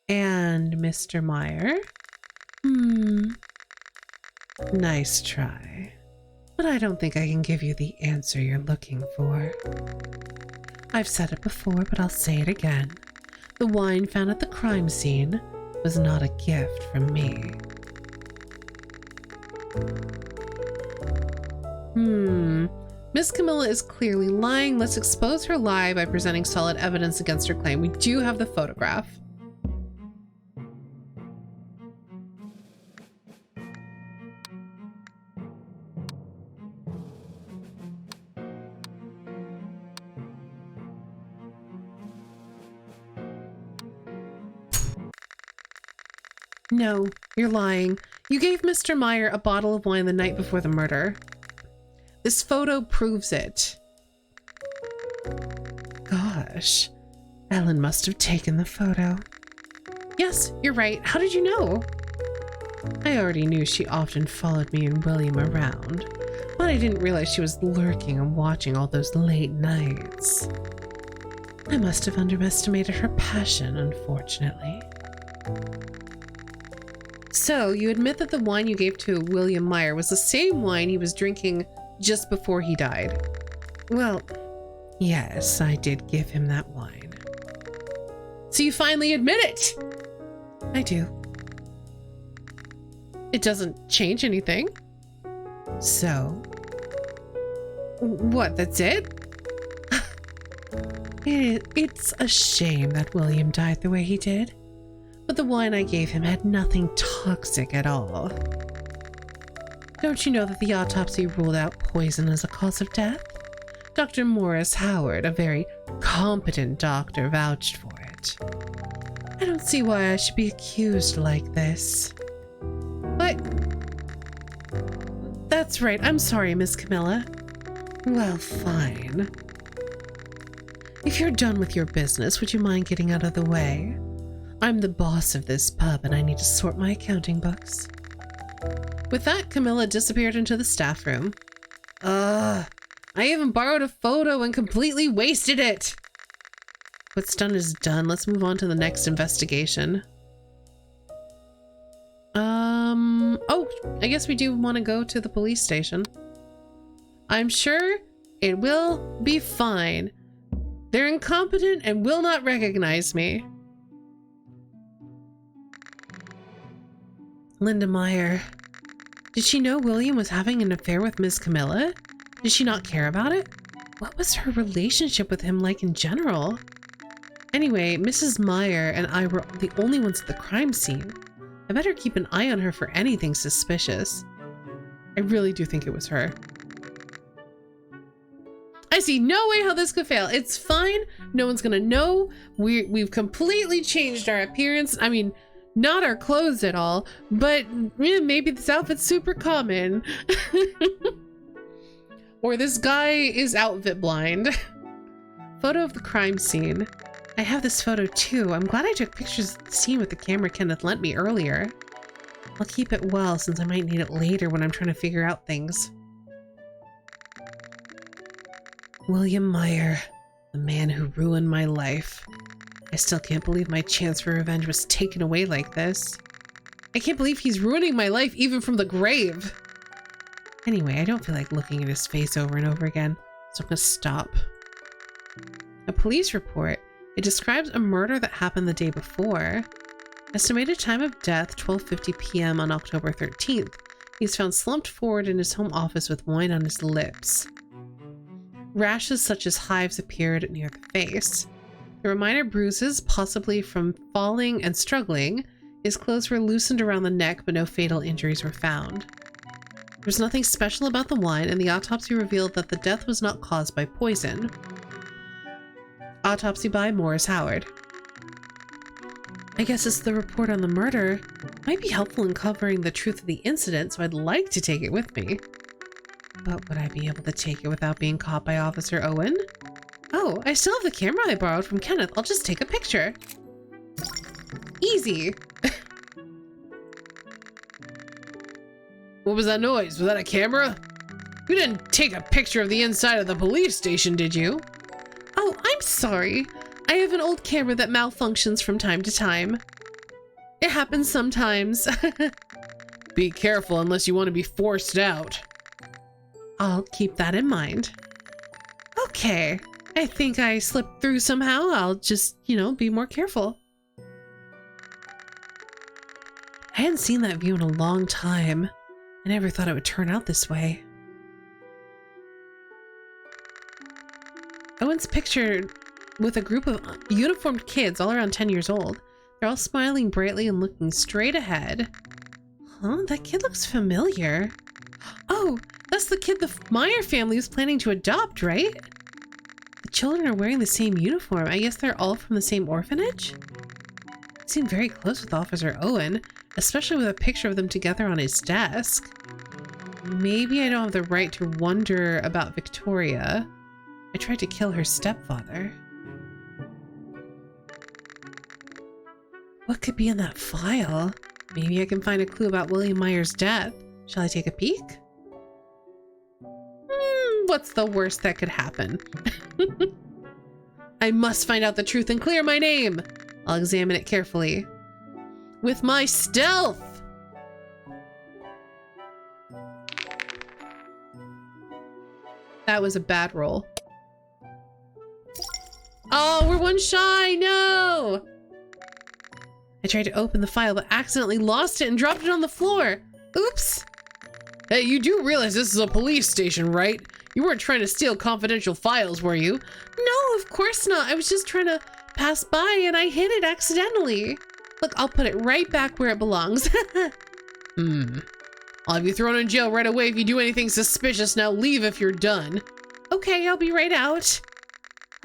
And Mr. Meyer? Nice try. But I don't think I can give you the answer you're looking for. I've said it before, but I'll say it again. The wine found at the crime scene was not a gift from me. Miss Camilla is clearly lying. Let's expose her lie by presenting solid evidence against her claim. We do have the photograph. No, you're lying. You gave Mr. Meyer a bottle of wine the night before the murder. This photo proves it. Gosh, Ellen must have taken the photo. Yes, you're right. How did you know? I already knew she often followed me and William around, but I didn't realize she was lurking and watching all those late nights. I must have underestimated her passion, unfortunately. So, you admit that the wine you gave to William Meyer was the same wine he was drinking just before he died? Well, yes, I did give him that wine. So you finally admit it! I do. It doesn't change anything. So? What, that's it? It's a shame that William died the way he did. But the wine I gave him had nothing toxic at all. Don't you know that the autopsy ruled out poison as a cause of death? Dr. Morris Howard, a very competent doctor, vouched for it. I don't see why I should be accused like this. But... That's right, I'm sorry, Miss Camilla. Well, fine. If you're done with your business, would you mind getting out of the way? I'm the boss of this pub and I need to sort my accounting books. With that, Camilla disappeared into the staff room. I even borrowed a photo and completely wasted it. What's done is done. Let's move on to the next investigation. Oh, I guess we do want to go to the police station. I'm sure it will be fine. They're incompetent and will not recognize me. Linda Meyer. Did she know William was having an affair with Miss Camilla? Did she not care about it? What was her relationship with him like in general? Anyway, Mrs. Meyer and I were the only ones at the crime scene. I better keep an eye on her for anything suspicious. I really do think it was her. I see no way how this could fail. It's fine. No one's gonna know. We've completely changed our appearance. I mean, not our clothes at all, but maybe this outfit's super common. Or this guy is outfit blind. Photo of the crime scene. I have this photo too. I'm glad I took pictures of the scene with the camera Kenneth lent me earlier. I'll keep it well since I might need it later when I'm trying to figure out things. William Meyer, the man who ruined my life. I still can't believe my chance for revenge was taken away like this. I can't believe he's ruining my life even from the grave. Anyway, I don't feel like looking at his face over and over again, so I'm gonna stop. A police report. It describes a murder that happened the day before. Estimated time of death, 12:50 p.m. on October 13th. He's found slumped forward in his home office with wine on his lips. Rashes such as hives appeared near the face. There were minor bruises, possibly from falling and struggling. His clothes were loosened around the neck, but no fatal injuries were found. There was nothing special about the wine, and the autopsy revealed that the death was not caused by poison. Autopsy by Morris Howard. I guess it's the report on the murder. Might be helpful in covering the truth of the incident, so I'd like to take it with me. But would I be able to take it without being caught by Officer Owen? Oh, I still have the camera I borrowed from Kenneth. I'll just take a picture. Easy. What was that noise? Was that a camera? You didn't take a picture of the inside of the police station, did you? Oh, I'm sorry. I have an old camera that malfunctions from time to time. It happens sometimes. Be careful unless you want to be forced out. I'll keep that in mind. Okay. I think I slipped through somehow. I'll just, be more careful. I hadn't seen that view in a long time. I never thought it would turn out this way. Owen's pictured with a group of uniformed kids all around 10 years old. They're all smiling brightly and looking straight ahead. Huh? That kid looks familiar. Oh, that's the kid the Meyer family is planning to adopt, right? The children are wearing the same uniform. I guess they're all from the same orphanage? They seem very close with Officer Owen, especially with a picture of them together on his desk. Maybe I don't have the right to wonder about Victoria. I tried to kill her stepfather. What could be in that file? Maybe I can find a clue about William Meyer's death. Shall I take a peek? What's the worst that could happen? I must find out the truth and clear my name. I'll examine it carefully. With my stealth! That was a bad roll. Oh, we're one shy! No! I tried to open the file, but accidentally lost it and dropped it on the floor. Oops! Hey, you do realize this is a police station, right? You weren't trying to steal confidential files, were you? No, of course not. I was just trying to pass by and I hit it accidentally. Look, I'll put it right back where it belongs. I'll have you thrown in jail right away if you do anything suspicious. Now leave if you're done. Okay, I'll be right out.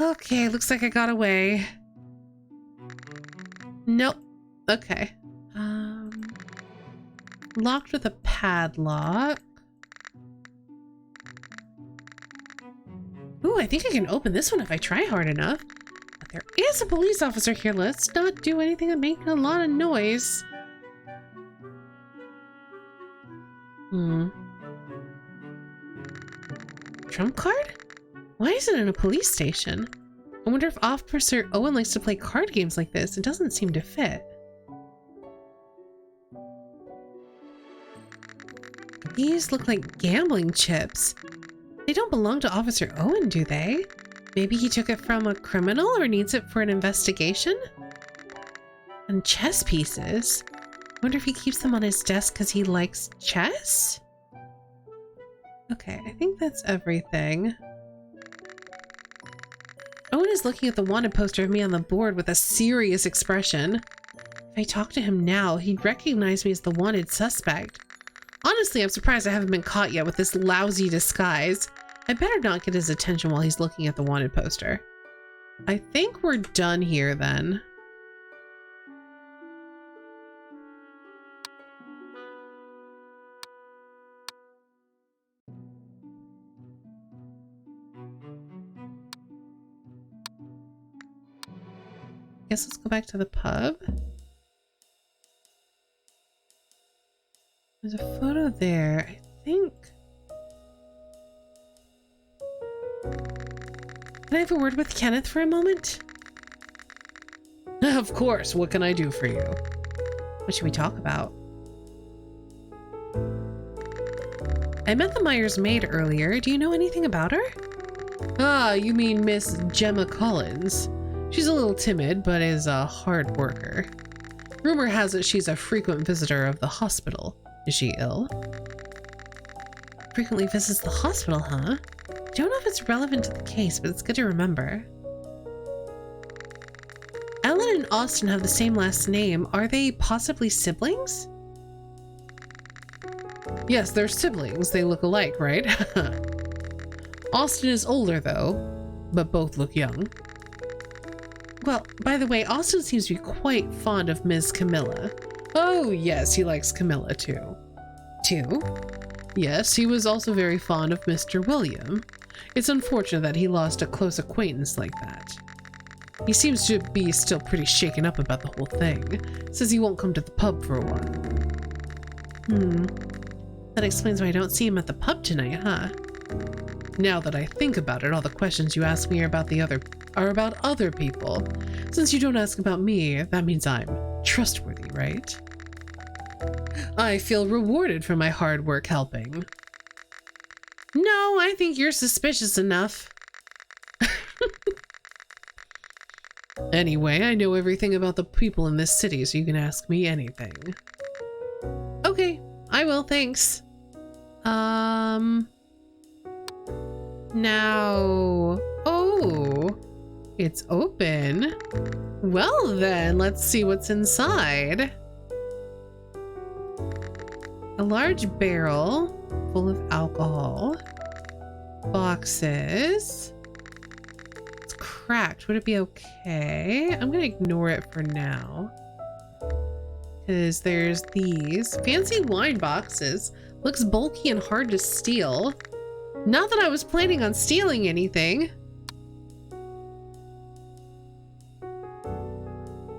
Okay, looks like I got away. Nope. Okay. Locked with a padlock. Ooh, I think I can open this one if I try hard enough. But there is a police officer here. Let's not do anything that makes a lot of noise. Trump card? Why is it in a police station? I wonder if Officer Owen likes to play card games like this. It doesn't seem to fit. These look like gambling chips. They don't belong to Officer Owen, do they? Maybe he took it from a criminal or needs it for an investigation? And chess pieces. I wonder if he keeps them on his desk because he likes chess? Okay, I think that's everything. Owen is looking at the wanted poster of me on the board with a serious expression. If I talk to him now, he'd recognize me as the wanted suspect. Honestly, I'm surprised I haven't been caught yet with this lousy disguise. I better not get his attention while he's looking at the wanted poster. I think we're done here then. Guess let's go back to the pub. There's a photo there, I think. Can I have a word with Kenneth for a moment? Of course, what can I do for you? What should we talk about? I met the Myers maid earlier. Do you know anything about her? Ah, you mean Miss Gemma Collins. She's a little timid, but is a hard worker. Rumor has it she's a frequent visitor of the hospital. Is she ill? Frequently visits the hospital, huh? Don't know if it's relevant to the case, but it's good to remember. Ellen and Austin have the same last name. Are they possibly siblings? Yes, they're siblings. They look alike, right? Austin is older, though, but both look young. Well, by the way, Austin seems to be quite fond of Ms. Camilla. Oh, yes, he likes Camilla, too. Too? Yes, he was also very fond of Mr. William. It's unfortunate that he lost a close acquaintance like that. He seems to be still pretty shaken up about the whole thing. Says he won't come to the pub for a while. That explains why I don't see him at the pub tonight, huh? Now that I think about it, all the questions you ask me are about other people. Since you don't ask about me, that means I'm trustworthy, right? I feel rewarded for my hard work helping. No, I think you're suspicious enough. Anyway, I know everything about the people in this city, so you can ask me anything. Okay, I will, thanks. Now... Oh, it's open. Well then, let's see what's inside. A large barrel full of alcohol. Boxes. It's cracked. Would it be okay? I'm gonna ignore it for now. Because there's these fancy wine boxes. Looks bulky and hard to steal. Not that I was planning on stealing anything.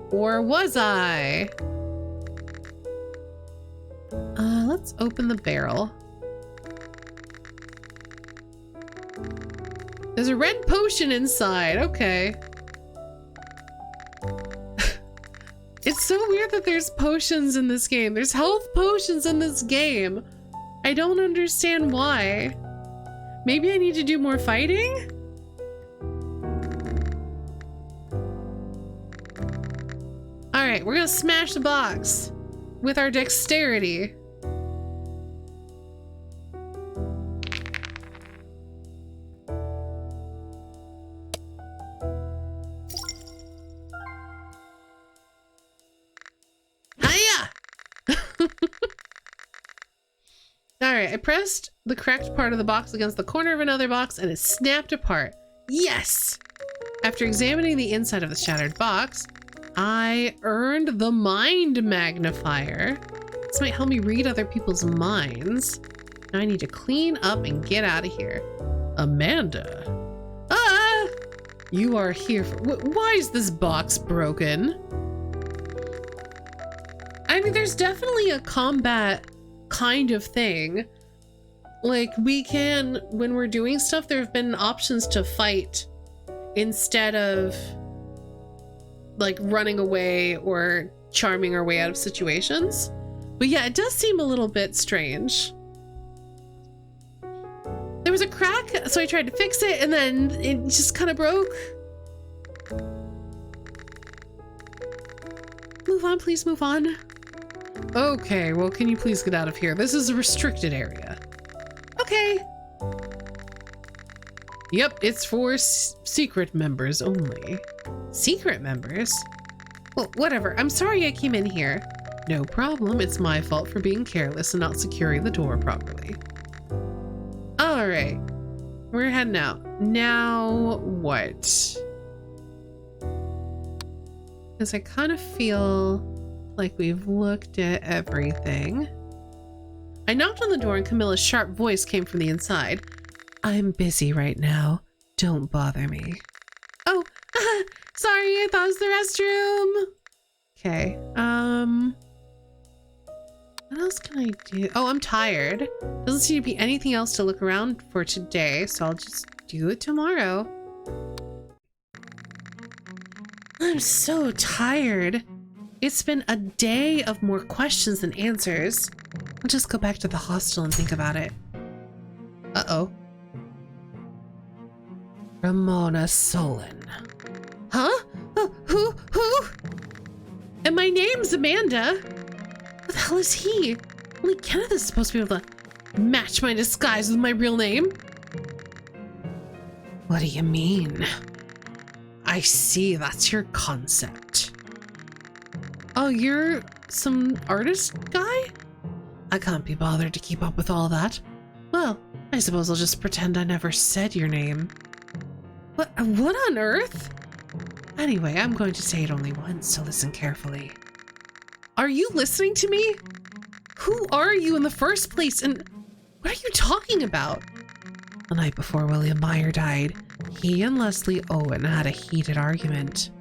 Or was I? Let's open the barrel. There's a red potion inside. Okay. It's so weird that there's potions in this game. There's health potions in this game. I don't understand why. Maybe I need to do more fighting? All right, we're gonna smash the box with our dexterity. Alright, I pressed the cracked part of the box against the corner of another box and it snapped apart. Yes! After examining the inside of the shattered box, I earned the Mind Magnifier. This might help me read other people's minds. Now I need to clean up and get out of here. Amanda. Ah! You are here for... Why is this box broken? I mean, there's definitely a combat kind of thing. Like, we can, when we're doing stuff, there have been options to fight instead of like running away or charming our way out of situations. But yeah, it does seem a little bit strange. There was a crack, so I tried to fix it and then it just kind of broke. Move on, please move on. Okay, well, can you please get out of here? This is a restricted area. Okay. Yep, it's for secret members only. Secret members? Well, whatever. I'm sorry I came in here. No problem. It's my fault for being careless and not securing the door properly. All right. We're heading out. Now what? Because I kind of feel like we've looked at everything. I knocked on the door and Camilla's sharp voice came from the inside. I'm busy right now. Don't bother me. Oh, sorry, I thought it was the restroom. Okay, what else can I do? Oh, I'm tired. Doesn't seem to be anything else to look around for today, so I'll just do it tomorrow. I'm so tired. It's been a day of more questions than answers. I'll just go back to the hostel and think about it. Uh-oh. Ramona Solon. Huh? Who? And my name's Amanda. What the hell is he? Only Kenneth is supposed to be able to match my disguise with my real name. What do you mean? I see, that's your concept. Oh, you're some artist guy? I can't be bothered to keep up with all that. Well, I suppose I'll just pretend I never said your name. What on earth? Anyway, I'm going to say it only once, so listen carefully. Are you listening to me? Who are you in the first place, and what are you talking about? The night before William Meyer died, he and Leslie Owen had a heated argument.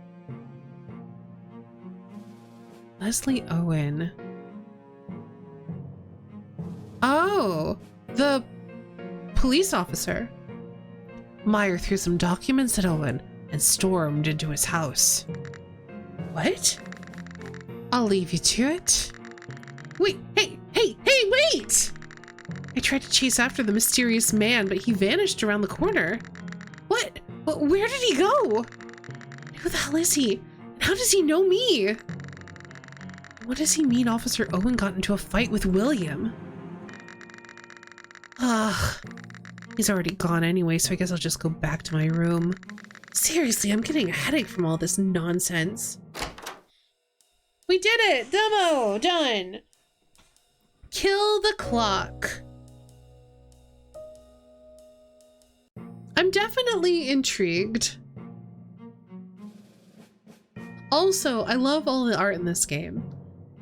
Leslie Owen. Oh, the police officer. Meyer threw some documents at Owen and stormed into his house. What? I'll leave you to it. Wait, hey, wait! I tried to chase after the mysterious man, but he vanished around the corner. What? Where did he go? Who the hell is he? And how does he know me? What does he mean Officer Owen got into a fight with William? He's already gone anyway, so I guess I'll just go back to my room. Seriously, I'm getting a headache from all this nonsense. We did it! Demo! Done! Kill the clock. I'm definitely intrigued. Also, I love all the art in this game.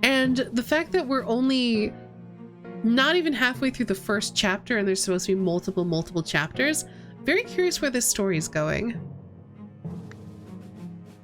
And the fact that we're only not even halfway through the first chapter and there's supposed to be multiple chapters. Very curious where this story is going.